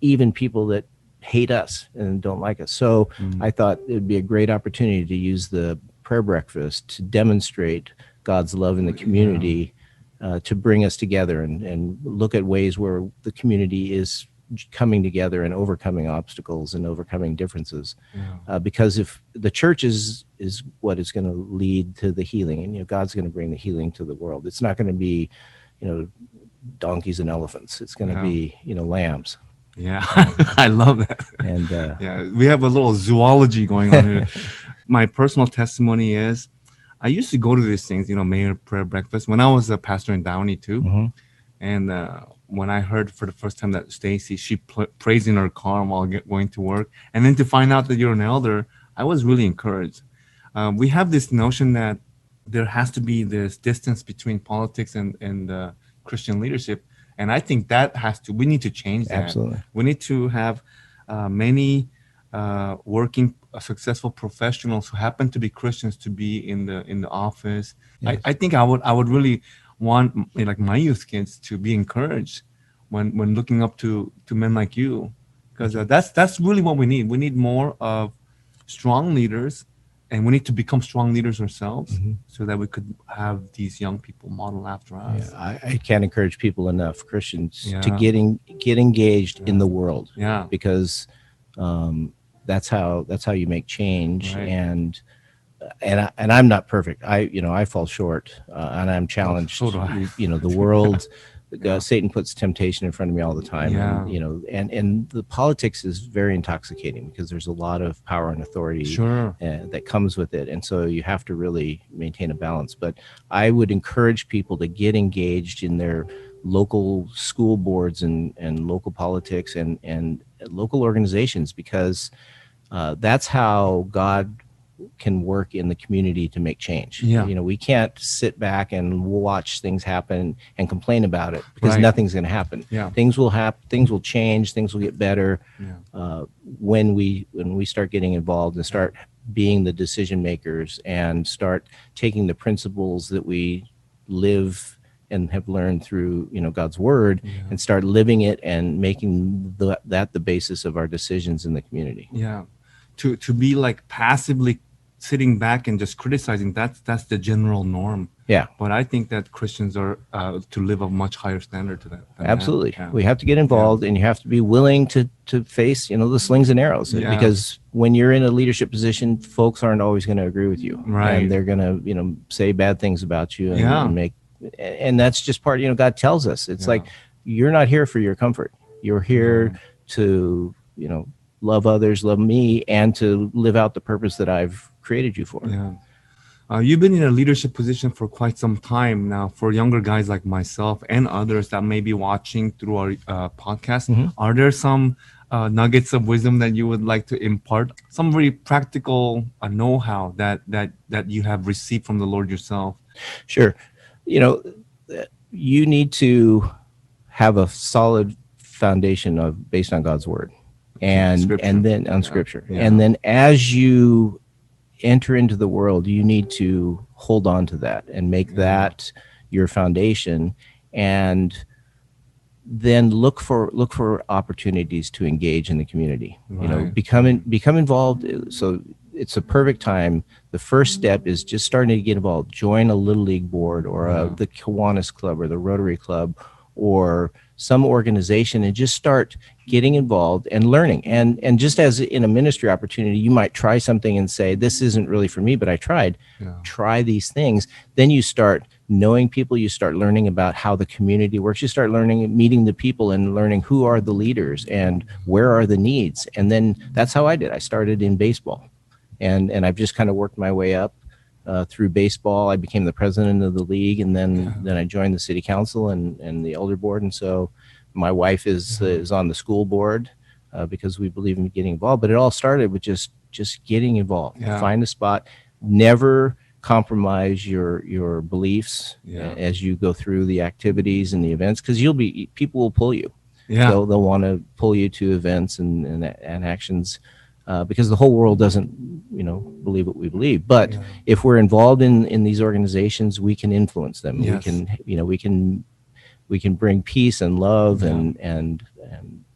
[SPEAKER 2] even people that hate us and don't like us. So I thought it would be a great opportunity to use the prayer breakfast to demonstrate God's love in the community, to bring us together and look at ways where the community is coming together and overcoming obstacles and overcoming differences. Because if the church is what is going to lead to the healing, and God's going to bring the healing to the world. It's not going to be donkeys and elephants. It's going to be lambs.
[SPEAKER 1] Yeah, I love that. And we have a little zoology going on here. My personal testimony is I used to go to these things, mayor prayer breakfast, when I was a pastor in Downey too. And when I heard for the first time that Stacy, she prays in her car while going to work, and then to find out that you're an elder, I was really encouraged. We have this notion that there has to be this distance between politics and Christian leadership, and I think we need to change that.
[SPEAKER 2] Absolutely.
[SPEAKER 1] We need to have many working successful professionals who happen to be Christians to be in the office. Yes. I think I would really want like my youth kids to be encouraged when looking up to men like you, because that's really what we need. We need more of strong leaders and we need to become strong leaders ourselves
[SPEAKER 2] Mm-hmm.
[SPEAKER 1] so that we could have these young people model after
[SPEAKER 2] Yeah,
[SPEAKER 1] us.
[SPEAKER 2] I can't encourage people enough, Christians, to
[SPEAKER 1] Yeah.
[SPEAKER 2] get engaged in the world,
[SPEAKER 1] Yeah.
[SPEAKER 2] because that's how you make change.
[SPEAKER 1] Right.
[SPEAKER 2] And I'm not perfect. I fall short, and I'm challenged.
[SPEAKER 1] So do I.
[SPEAKER 2] The world,
[SPEAKER 1] Yeah.
[SPEAKER 2] Satan puts temptation in front of me all the time,
[SPEAKER 1] Yeah.
[SPEAKER 2] and the politics is very intoxicating because there's a lot of power and authority
[SPEAKER 1] Sure.
[SPEAKER 2] that comes with it, and so you have to really maintain a balance. But I would encourage people to get engaged in their local school boards and local politics and local organizations, because that's how God can work in the community to make change.
[SPEAKER 1] Yeah.
[SPEAKER 2] We can't sit back and watch things happen and complain about it, because
[SPEAKER 1] Right.
[SPEAKER 2] nothing's going to happen.
[SPEAKER 1] Yeah.
[SPEAKER 2] Things will happen. Things will change. Things will get better
[SPEAKER 1] Yeah.
[SPEAKER 2] when we start getting involved and start being the decision makers and start taking the principles that we live and have learned through God's word, and start living it and making that the basis of our decisions in the community.
[SPEAKER 1] Yeah. To be like passively sitting back and just criticizing, that's the general norm.
[SPEAKER 2] Yeah.
[SPEAKER 1] But I think that Christians are to live a much higher standard to that.
[SPEAKER 2] Absolutely.
[SPEAKER 1] Yeah.
[SPEAKER 2] We have to get involved, and you have to be willing to face, the slings and arrows, because when you're in a leadership position, folks aren't always going to agree with you.
[SPEAKER 1] Right.
[SPEAKER 2] And they're going to, say bad things about you and and that's just part, God tells us. It's like, you're not here for your comfort. You're here to, love others, love me, and to live out the purpose that I've created you for.
[SPEAKER 1] Yeah. You've been in a leadership position for quite some time now. For younger guys like myself and others that may be watching through our podcast, are there some nuggets of wisdom that you would like to impart? Some very practical know-how that you have received from the Lord yourself?
[SPEAKER 2] Sure. You need to have a solid foundation based on God's word, and then on Scripture. And then as you enter into the world, you need to hold on to that and make that your foundation, and then look for opportunities to engage in the community.
[SPEAKER 1] Right.
[SPEAKER 2] Become involved. So it's a perfect time. The first step is just starting to get involved. Join a Little League board, or the Kiwanis Club, or the Rotary Club, or some organization, and just start getting involved and learning. And just as in a ministry opportunity, you might try something and say, this isn't really for me, but I tried. Try these things. Then you start knowing people. You start learning about how the community works. You start meeting the people and learning who are the leaders and where are the needs. And then that's how I did. I started in baseball, and I've just kind of worked my way up through baseball. I became the president of the league, and then I joined the city council and the elder board. And so my wife is on the school board because we believe in getting involved. But it all started with just getting involved. Find a spot. Never compromise your beliefs as you go through the activities and the events, because people will pull you. They'll want to pull you to events and actions. Because the whole world doesn't, believe what we believe. But if we're involved in these organizations, we can influence them. We can bring peace and love and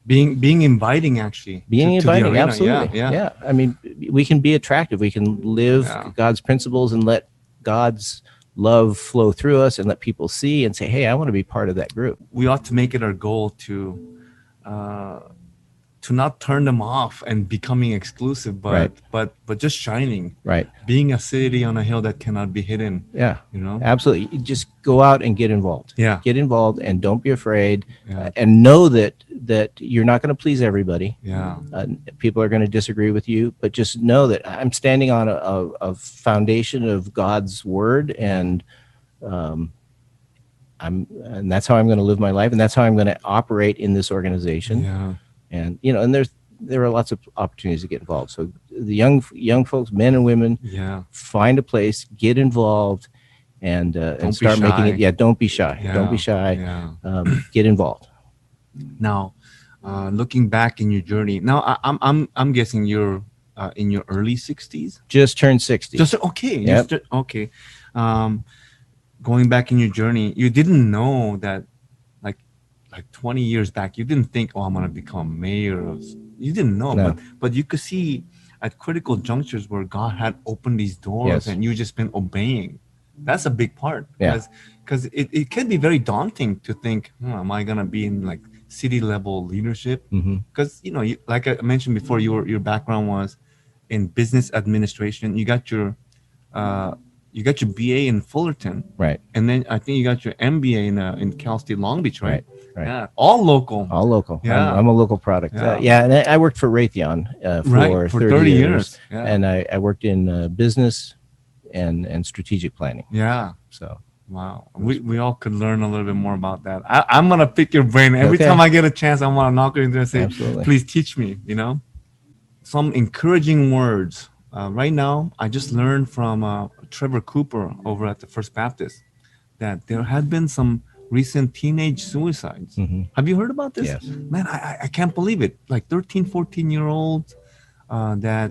[SPEAKER 1] being inviting, actually.
[SPEAKER 2] Being inviting,
[SPEAKER 1] to
[SPEAKER 2] absolutely. Yeah. I mean, we can be attractive. We can live God's principles and let God's love flow through us, and let people see and say, hey, I want to be part of that group.
[SPEAKER 1] We ought to make it our goal to not turn them off and becoming exclusive, but just shining.
[SPEAKER 2] Right.
[SPEAKER 1] Being a city on a hill that cannot be hidden.
[SPEAKER 2] Yeah. Absolutely. You just go out and get involved.
[SPEAKER 1] Yeah.
[SPEAKER 2] Get involved, and don't be afraid. And know that you're not going to please everybody.
[SPEAKER 1] Yeah.
[SPEAKER 2] People are going to disagree with you, but just know that I'm standing on a foundation of God's word, and that's how I'm going to live my life, and that's how I'm going to operate in this organization.
[SPEAKER 1] Yeah.
[SPEAKER 2] And there are lots of opportunities to get involved. So the young folks, men and women, find a place, get involved, and start making it. Yeah, don't be shy. Don't be shy. Get involved.
[SPEAKER 1] Now, looking back in your journey, now I'm guessing you're in your early 60s.
[SPEAKER 2] Just turned 60.
[SPEAKER 1] Okay.
[SPEAKER 2] Yep.
[SPEAKER 1] Okay. Going back in your journey, you didn't know that. Like 20 years back, you didn't think, I'm going to become mayor. You didn't know,
[SPEAKER 2] No.
[SPEAKER 1] but you could see at critical junctures where God had opened these doors
[SPEAKER 2] Yes.
[SPEAKER 1] and you just been obeying. That's a big part
[SPEAKER 2] Yeah.
[SPEAKER 1] because it can be very daunting to think, am I gonna be in like city level leadership?
[SPEAKER 2] Hmm.
[SPEAKER 1] Because like I mentioned before, your background was in business administration. Uh, you got your BA in Fullerton,
[SPEAKER 2] Right.
[SPEAKER 1] and then I think you got your MBA in Cal State Long Beach, right?
[SPEAKER 2] Right. Right.
[SPEAKER 1] Yeah, all local.
[SPEAKER 2] All local.
[SPEAKER 1] Yeah,
[SPEAKER 2] I'm a local product.
[SPEAKER 1] yeah,
[SPEAKER 2] Yeah, and I worked for Raytheon
[SPEAKER 1] right.
[SPEAKER 2] for
[SPEAKER 1] For
[SPEAKER 2] 30
[SPEAKER 1] 30
[SPEAKER 2] years,
[SPEAKER 1] years. Yeah,
[SPEAKER 2] and I worked in business and strategic planning.
[SPEAKER 1] yeah.
[SPEAKER 2] So
[SPEAKER 1] Wow,
[SPEAKER 2] it was
[SPEAKER 1] we all could learn a little bit more about that. I'm gonna pick your brain every time
[SPEAKER 2] okay.
[SPEAKER 1] I get a chance. I want to knock it into and say,
[SPEAKER 2] Absolutely.
[SPEAKER 1] "Please teach me." Some encouraging words. Right now, I just learned from Trevor Cooper over at the First Baptist that there had been some recent teenage suicides.
[SPEAKER 2] Hmm.
[SPEAKER 1] Have you heard about this?
[SPEAKER 2] Yes.
[SPEAKER 1] Man, I can't believe it. Like 13, 14-year-olds that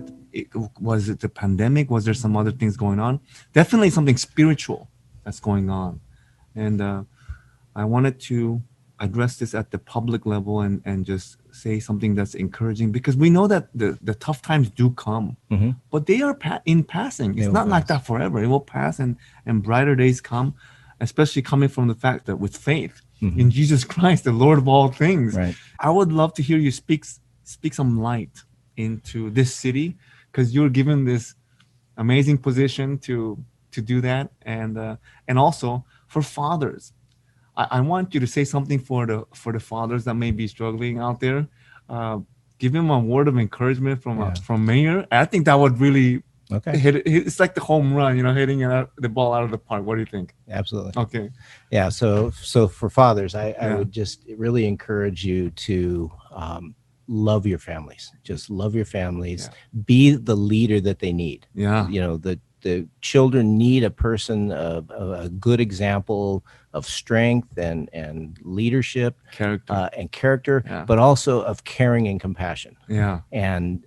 [SPEAKER 1] was it the pandemic? Was there some other things going on? Definitely something spiritual that's going on. And I wanted to address this at the public level and just say something that's encouraging because we know that the tough times do come,
[SPEAKER 2] Hmm.
[SPEAKER 1] but they are in passing.
[SPEAKER 2] They
[SPEAKER 1] It's
[SPEAKER 2] will
[SPEAKER 1] not like
[SPEAKER 2] pass.
[SPEAKER 1] that forever. It will pass and brighter days come, especially coming from the fact that with faith
[SPEAKER 2] Hmm.
[SPEAKER 1] in Jesus Christ, the Lord of all things.
[SPEAKER 2] Right.
[SPEAKER 1] I would love to hear you speak some light into this city because you're given this amazing position to do that and also for fathers. I want you to say something for the fathers that may be struggling out there. Uh, give him a word of encouragement
[SPEAKER 2] Yeah.
[SPEAKER 1] from Mayor. I think that would really
[SPEAKER 2] Okay.
[SPEAKER 1] hit it. It's like the home run, hitting the ball out of the park. What do you think?
[SPEAKER 2] Absolutely.
[SPEAKER 1] Okay.
[SPEAKER 2] Yeah. So for fathers, I
[SPEAKER 1] Yeah.
[SPEAKER 2] would just really encourage you to love your families. Just love your families.
[SPEAKER 1] Yeah.
[SPEAKER 2] Be the leader that they need.
[SPEAKER 1] Yeah.
[SPEAKER 2] The children need a person of a good example of strength and leadership
[SPEAKER 1] Character.
[SPEAKER 2] and character,
[SPEAKER 1] Yeah.
[SPEAKER 2] but also of caring and compassion.
[SPEAKER 1] Yeah.
[SPEAKER 2] And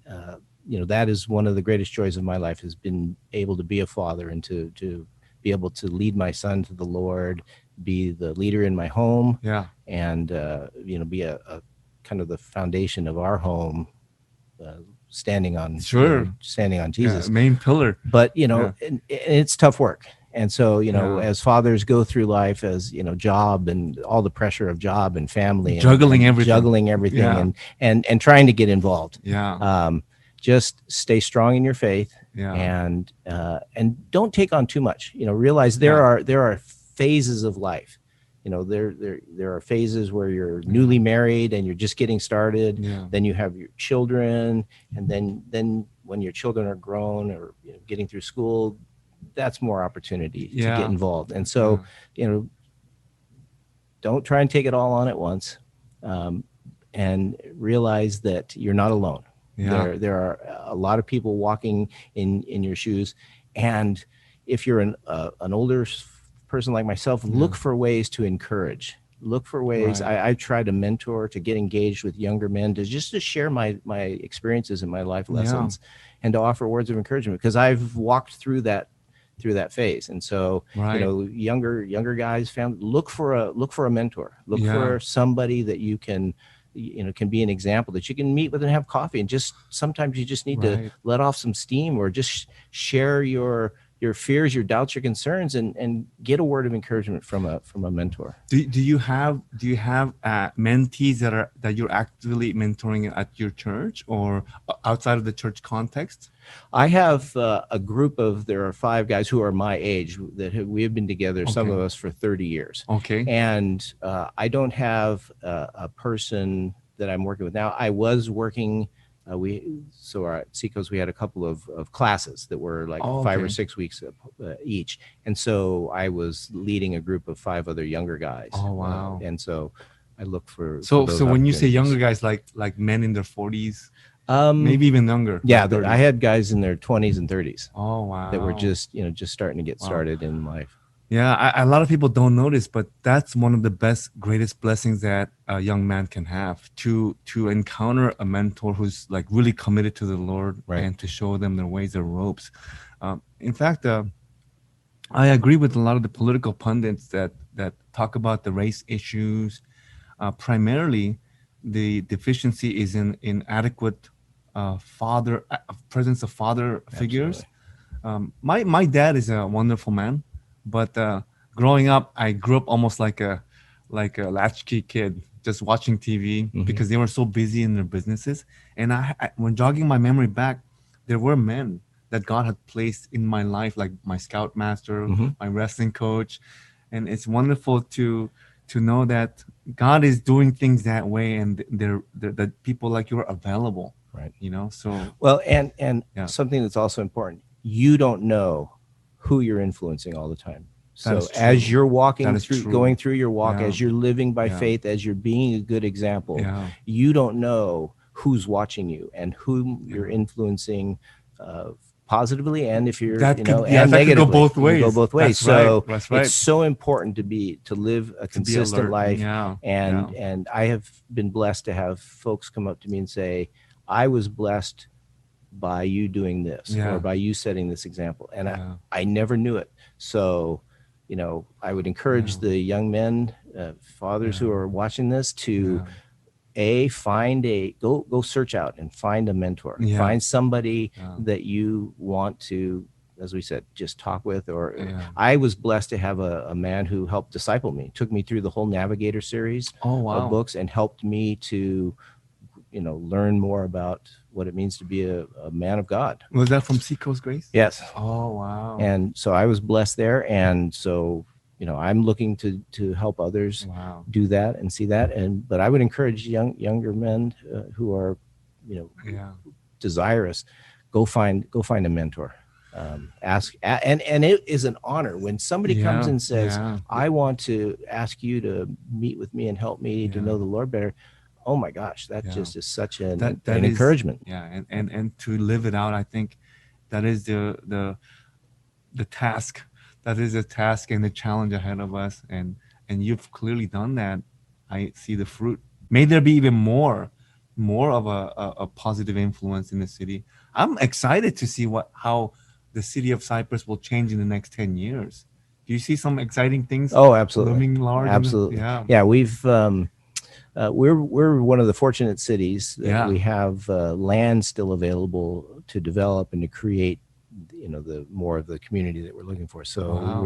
[SPEAKER 2] that is one of the greatest joys of my life, has been able to be a father and to be able to lead my son to the Lord, be the leader in my home,
[SPEAKER 1] Yeah.
[SPEAKER 2] and be a kind of the foundation of our home, standing on
[SPEAKER 1] Sure.
[SPEAKER 2] standing on
[SPEAKER 1] Yeah.
[SPEAKER 2] Jesus.
[SPEAKER 1] Main pillar.
[SPEAKER 2] But
[SPEAKER 1] Yeah.
[SPEAKER 2] and it's tough work. And so,
[SPEAKER 1] Yeah.
[SPEAKER 2] as fathers go through life, as job and all the pressure of job and family, and,
[SPEAKER 1] Juggling everything.
[SPEAKER 2] juggling everything,
[SPEAKER 1] Yeah.
[SPEAKER 2] and trying to get involved.
[SPEAKER 1] Yeah.
[SPEAKER 2] Just stay strong in your faith,
[SPEAKER 1] Yeah.
[SPEAKER 2] and don't take on too much. Realize there are phases of life. There are phases where you're newly married and you're just getting started.
[SPEAKER 1] Yeah.
[SPEAKER 2] Then you have your children, and then when your children are grown or getting through school, that's more opportunity to
[SPEAKER 1] Yeah.
[SPEAKER 2] get involved. And so, don't try and take it all on at once, and realize that you're not alone.
[SPEAKER 1] Yeah.
[SPEAKER 2] There are a lot of people walking in your shoes, and if you're an older person like myself, look for ways to encourage. Look for ways.
[SPEAKER 1] Right.
[SPEAKER 2] I try to mentor, to get engaged with younger men, to share my experiences and my life lessons, and to offer words of encouragement, because I've walked through that phase. And so,
[SPEAKER 1] Right.
[SPEAKER 2] younger guys, look for a mentor. Look for somebody that you can be an example, that you can meet with and have coffee, and just sometimes you just need to
[SPEAKER 1] Right.
[SPEAKER 2] let off some steam, or just share your fears, your doubts, your concerns, and get a word of encouragement from a mentor.
[SPEAKER 1] Do you have mentees that you're actively mentoring at your church or outside of the church context?
[SPEAKER 2] I have a group of, there are 5 guys who are my age that we have been together, some of
[SPEAKER 1] Okay.
[SPEAKER 2] us for 30 years.
[SPEAKER 1] Okay.
[SPEAKER 2] And I don't have a person that I'm working with now. I was working, at Seacoast, we had a couple of classes that were like 5 or 6 weeks each. And so I was leading a group of 5 other younger guys.
[SPEAKER 1] Oh, wow.
[SPEAKER 2] And so I look for
[SPEAKER 1] So
[SPEAKER 2] those
[SPEAKER 1] when you say
[SPEAKER 2] opportunities.
[SPEAKER 1] younger guys, like men in their 40s, maybe even younger.
[SPEAKER 2] Yeah,
[SPEAKER 1] like 30s.
[SPEAKER 2] I had guys in their 20s and 30s
[SPEAKER 1] Oh, wow.
[SPEAKER 2] that were just starting to get started in life.
[SPEAKER 1] Yeah, a lot of people don't notice, but that's one of the greatest blessings that a young man can have, to encounter a mentor who's like really committed to the Lord,
[SPEAKER 2] Right.
[SPEAKER 1] and to show them their ways, their ropes. In fact, I agree with a lot of the political pundits that talk about the race issues. Primarily, the deficiency is in adequate father presence of father figures.
[SPEAKER 2] Absolutely.
[SPEAKER 1] My dad is a wonderful man, but growing up, I grew up almost like a latchkey kid, just watching TV
[SPEAKER 2] Hmm.
[SPEAKER 1] because they were so busy in their businesses. And when jogging my memory back, there were men that God had placed in my life, like my scout master,
[SPEAKER 2] Hmm.
[SPEAKER 1] my wrestling coach, and it's wonderful to know that God is doing things that way, and that people like you are available.
[SPEAKER 2] Right.
[SPEAKER 1] So
[SPEAKER 2] Well, and
[SPEAKER 1] yeah,
[SPEAKER 2] something that's also important, you don't know who you're influencing all the time.
[SPEAKER 1] that
[SPEAKER 2] So
[SPEAKER 1] is
[SPEAKER 2] as
[SPEAKER 1] true.
[SPEAKER 2] you're
[SPEAKER 1] That
[SPEAKER 2] walking
[SPEAKER 1] is
[SPEAKER 2] through,
[SPEAKER 1] true.
[SPEAKER 2] going through your walk,
[SPEAKER 1] Yeah,
[SPEAKER 2] as you're living by
[SPEAKER 1] yeah,
[SPEAKER 2] faith, as you're being a good example,
[SPEAKER 1] yeah,
[SPEAKER 2] you don't know who's watching you and whom you're
[SPEAKER 1] yeah.
[SPEAKER 2] influencing, positively, and if you're,
[SPEAKER 1] Yeah,
[SPEAKER 2] and
[SPEAKER 1] that could go
[SPEAKER 2] negatively.
[SPEAKER 1] both
[SPEAKER 2] It can go
[SPEAKER 1] ways.
[SPEAKER 2] both ways.
[SPEAKER 1] That's right.
[SPEAKER 2] So
[SPEAKER 1] That's
[SPEAKER 2] it's
[SPEAKER 1] right.
[SPEAKER 2] so important to live a
[SPEAKER 1] To be
[SPEAKER 2] consistent
[SPEAKER 1] alert.
[SPEAKER 2] life.
[SPEAKER 1] Yeah, yeah,
[SPEAKER 2] And I have been blessed to have folks come up to me and say, I was blessed by you doing this or
[SPEAKER 1] yeah,
[SPEAKER 2] by you setting this example, and
[SPEAKER 1] yeah,
[SPEAKER 2] I never knew it. So I would encourage
[SPEAKER 1] yeah,
[SPEAKER 2] the young men, fathers
[SPEAKER 1] yeah,
[SPEAKER 2] who are watching this, to
[SPEAKER 1] yeah,
[SPEAKER 2] find a go search out and find a mentor,
[SPEAKER 1] yeah,
[SPEAKER 2] find somebody
[SPEAKER 1] yeah,
[SPEAKER 2] that you want to, as we said, just talk with. Or
[SPEAKER 1] yeah.
[SPEAKER 2] I was blessed to have a man who helped disciple me, took me through the whole Navigator series
[SPEAKER 1] Oh
[SPEAKER 2] of
[SPEAKER 1] wow.
[SPEAKER 2] books, and helped me to learn more about what it means to be a man of God.
[SPEAKER 1] Was that from Seacoast Grace?
[SPEAKER 2] Yes.
[SPEAKER 1] Oh wow.
[SPEAKER 2] And so I was blessed there. And so, I'm looking to help others
[SPEAKER 1] Wow.
[SPEAKER 2] do that and see that. But I would encourage younger men, who are, you know,
[SPEAKER 1] Yeah.
[SPEAKER 2] desirous, go find a mentor. And it is an honor when somebody comes
[SPEAKER 1] Yeah.
[SPEAKER 2] and says,
[SPEAKER 1] Yeah.
[SPEAKER 2] I want to ask you to meet with me and help me to
[SPEAKER 1] Yeah.
[SPEAKER 2] know the Lord better. Oh my gosh, that
[SPEAKER 1] Yeah.
[SPEAKER 2] just is such an
[SPEAKER 1] That is,
[SPEAKER 2] encouragement.
[SPEAKER 1] yeah, and to live it out, I think that is the task. That is a task and the challenge ahead of us, and you've clearly done that. I see the fruit. May there be even more of a positive influence in the city. I'm excited to see how the city of Cyprus will change in the next 10 years. Do you see some exciting things
[SPEAKER 2] Oh, absolutely.
[SPEAKER 1] looming large
[SPEAKER 2] Absolutely.
[SPEAKER 1] yeah,
[SPEAKER 2] Yeah, we're one of the fortunate cities that
[SPEAKER 1] yeah.
[SPEAKER 2] we have land still available to develop and to create, the more of the community that we're looking for. So
[SPEAKER 1] Wow.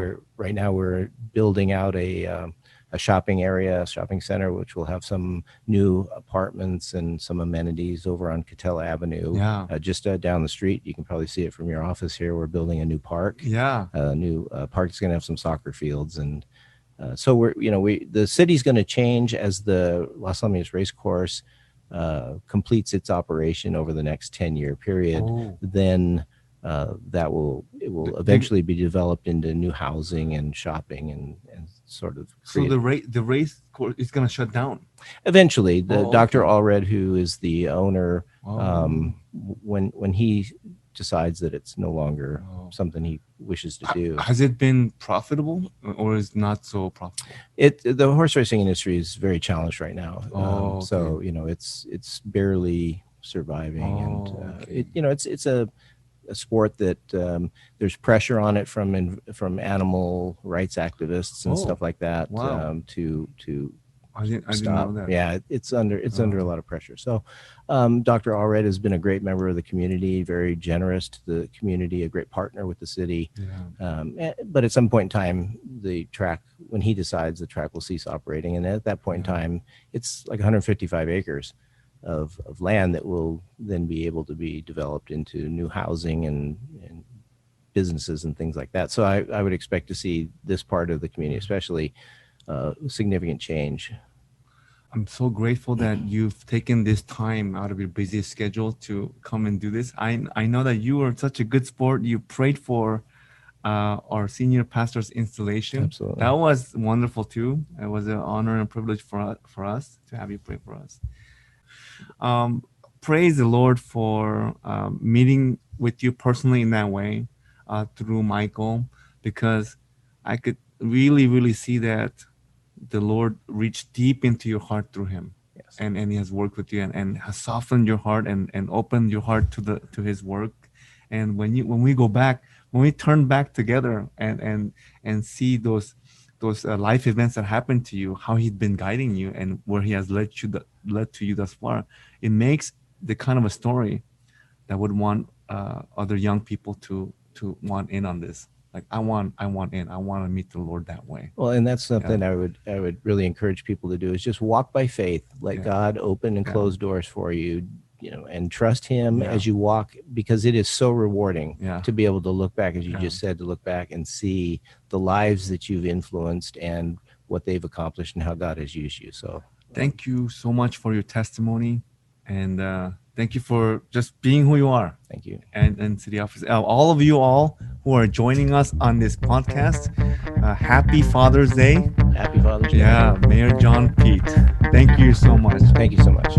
[SPEAKER 2] we're building out a shopping area, a shopping center, which will have some new apartments and some amenities over on Catella Avenue,
[SPEAKER 1] Yeah.
[SPEAKER 2] just down the street. You can probably see it from your office here. We're building a new park.
[SPEAKER 1] Yeah.
[SPEAKER 2] A new park is going to have some soccer fields. And so the city's going to change as the Las Alamitas race course completes its operation over the next 10-year period.
[SPEAKER 1] Oh.
[SPEAKER 2] Then it will
[SPEAKER 1] They,
[SPEAKER 2] eventually be developed into new housing and shopping, and sort of
[SPEAKER 1] so
[SPEAKER 2] create.
[SPEAKER 1] the race course is gonna shut down.
[SPEAKER 2] Eventually, the
[SPEAKER 1] Oh,
[SPEAKER 2] Dr.
[SPEAKER 1] okay.
[SPEAKER 2] Allred, who is the owner,
[SPEAKER 1] Oh,
[SPEAKER 2] when he decides that it's no longer
[SPEAKER 1] oh.
[SPEAKER 2] something he wishes to do.
[SPEAKER 1] Has it been profitable or is not so profitable?
[SPEAKER 2] The horse racing industry is very challenged right now.
[SPEAKER 1] Oh, okay.
[SPEAKER 2] So it's barely surviving, and
[SPEAKER 1] Oh, okay.
[SPEAKER 2] it's a sport that there's pressure on it from animal rights activists and
[SPEAKER 1] Oh,
[SPEAKER 2] stuff like that,
[SPEAKER 1] wow.
[SPEAKER 2] to
[SPEAKER 1] I didn't know
[SPEAKER 2] stop.
[SPEAKER 1] that.
[SPEAKER 2] Yeah, it's under a
[SPEAKER 1] Oh,
[SPEAKER 2] lot of pressure. So, Dr. Allred has been a great member of the community, very generous to the community, a great partner with the city.
[SPEAKER 1] yeah.
[SPEAKER 2] But at some point in time, when he decides, the track will cease operating, and at that point in
[SPEAKER 1] Yeah.
[SPEAKER 2] time, it's like 155 acres of land that will then be able to be developed into new housing and businesses and things like that. So I would expect to see this part of the community, especially, significant change.
[SPEAKER 1] I'm so grateful that you've taken this time out of your busy schedule to come and do this. I know that you are such a good sport. You prayed for our senior pastor's installation. That
[SPEAKER 2] Absolutely.
[SPEAKER 1] was wonderful too. It was an honor and a privilege for us to have you pray for us. Um, Praise the Lord for meeting with you personally in that way through Michael, because I could really see that the Lord reached deep into your heart through him,
[SPEAKER 2] Yes.
[SPEAKER 1] and he has worked with you and has softened your heart and opened your heart to his work. And when we go back, when we turn back together and see those life events that happened to you, how he's been guiding you and where he has led to you thus far, it makes the kind of a story that would want other young people to want in on this. Like I want in. I want to meet the Lord that way.
[SPEAKER 2] Well, and that's something
[SPEAKER 1] Yeah.
[SPEAKER 2] I would really encourage people to do is just walk by faith. Let
[SPEAKER 1] Yeah.
[SPEAKER 2] God open and
[SPEAKER 1] Yeah.
[SPEAKER 2] close doors for you, and trust Him
[SPEAKER 1] Yeah.
[SPEAKER 2] as you walk, because it is so rewarding
[SPEAKER 1] Yeah.
[SPEAKER 2] to be able to look back, as you
[SPEAKER 1] Yeah.
[SPEAKER 2] just said, to look back and see the lives that you've influenced and what they've accomplished and how God has used you. So
[SPEAKER 1] Thank you so much for your testimony, and thank you for just being who you are.
[SPEAKER 2] thank you.
[SPEAKER 1] And City Office, all of you all who are joining us on this podcast, happy Father's Day.
[SPEAKER 2] Happy Father's Day.
[SPEAKER 1] Yeah, Mayor Jon Peat. Thank you so much.
[SPEAKER 2] Thank you so much.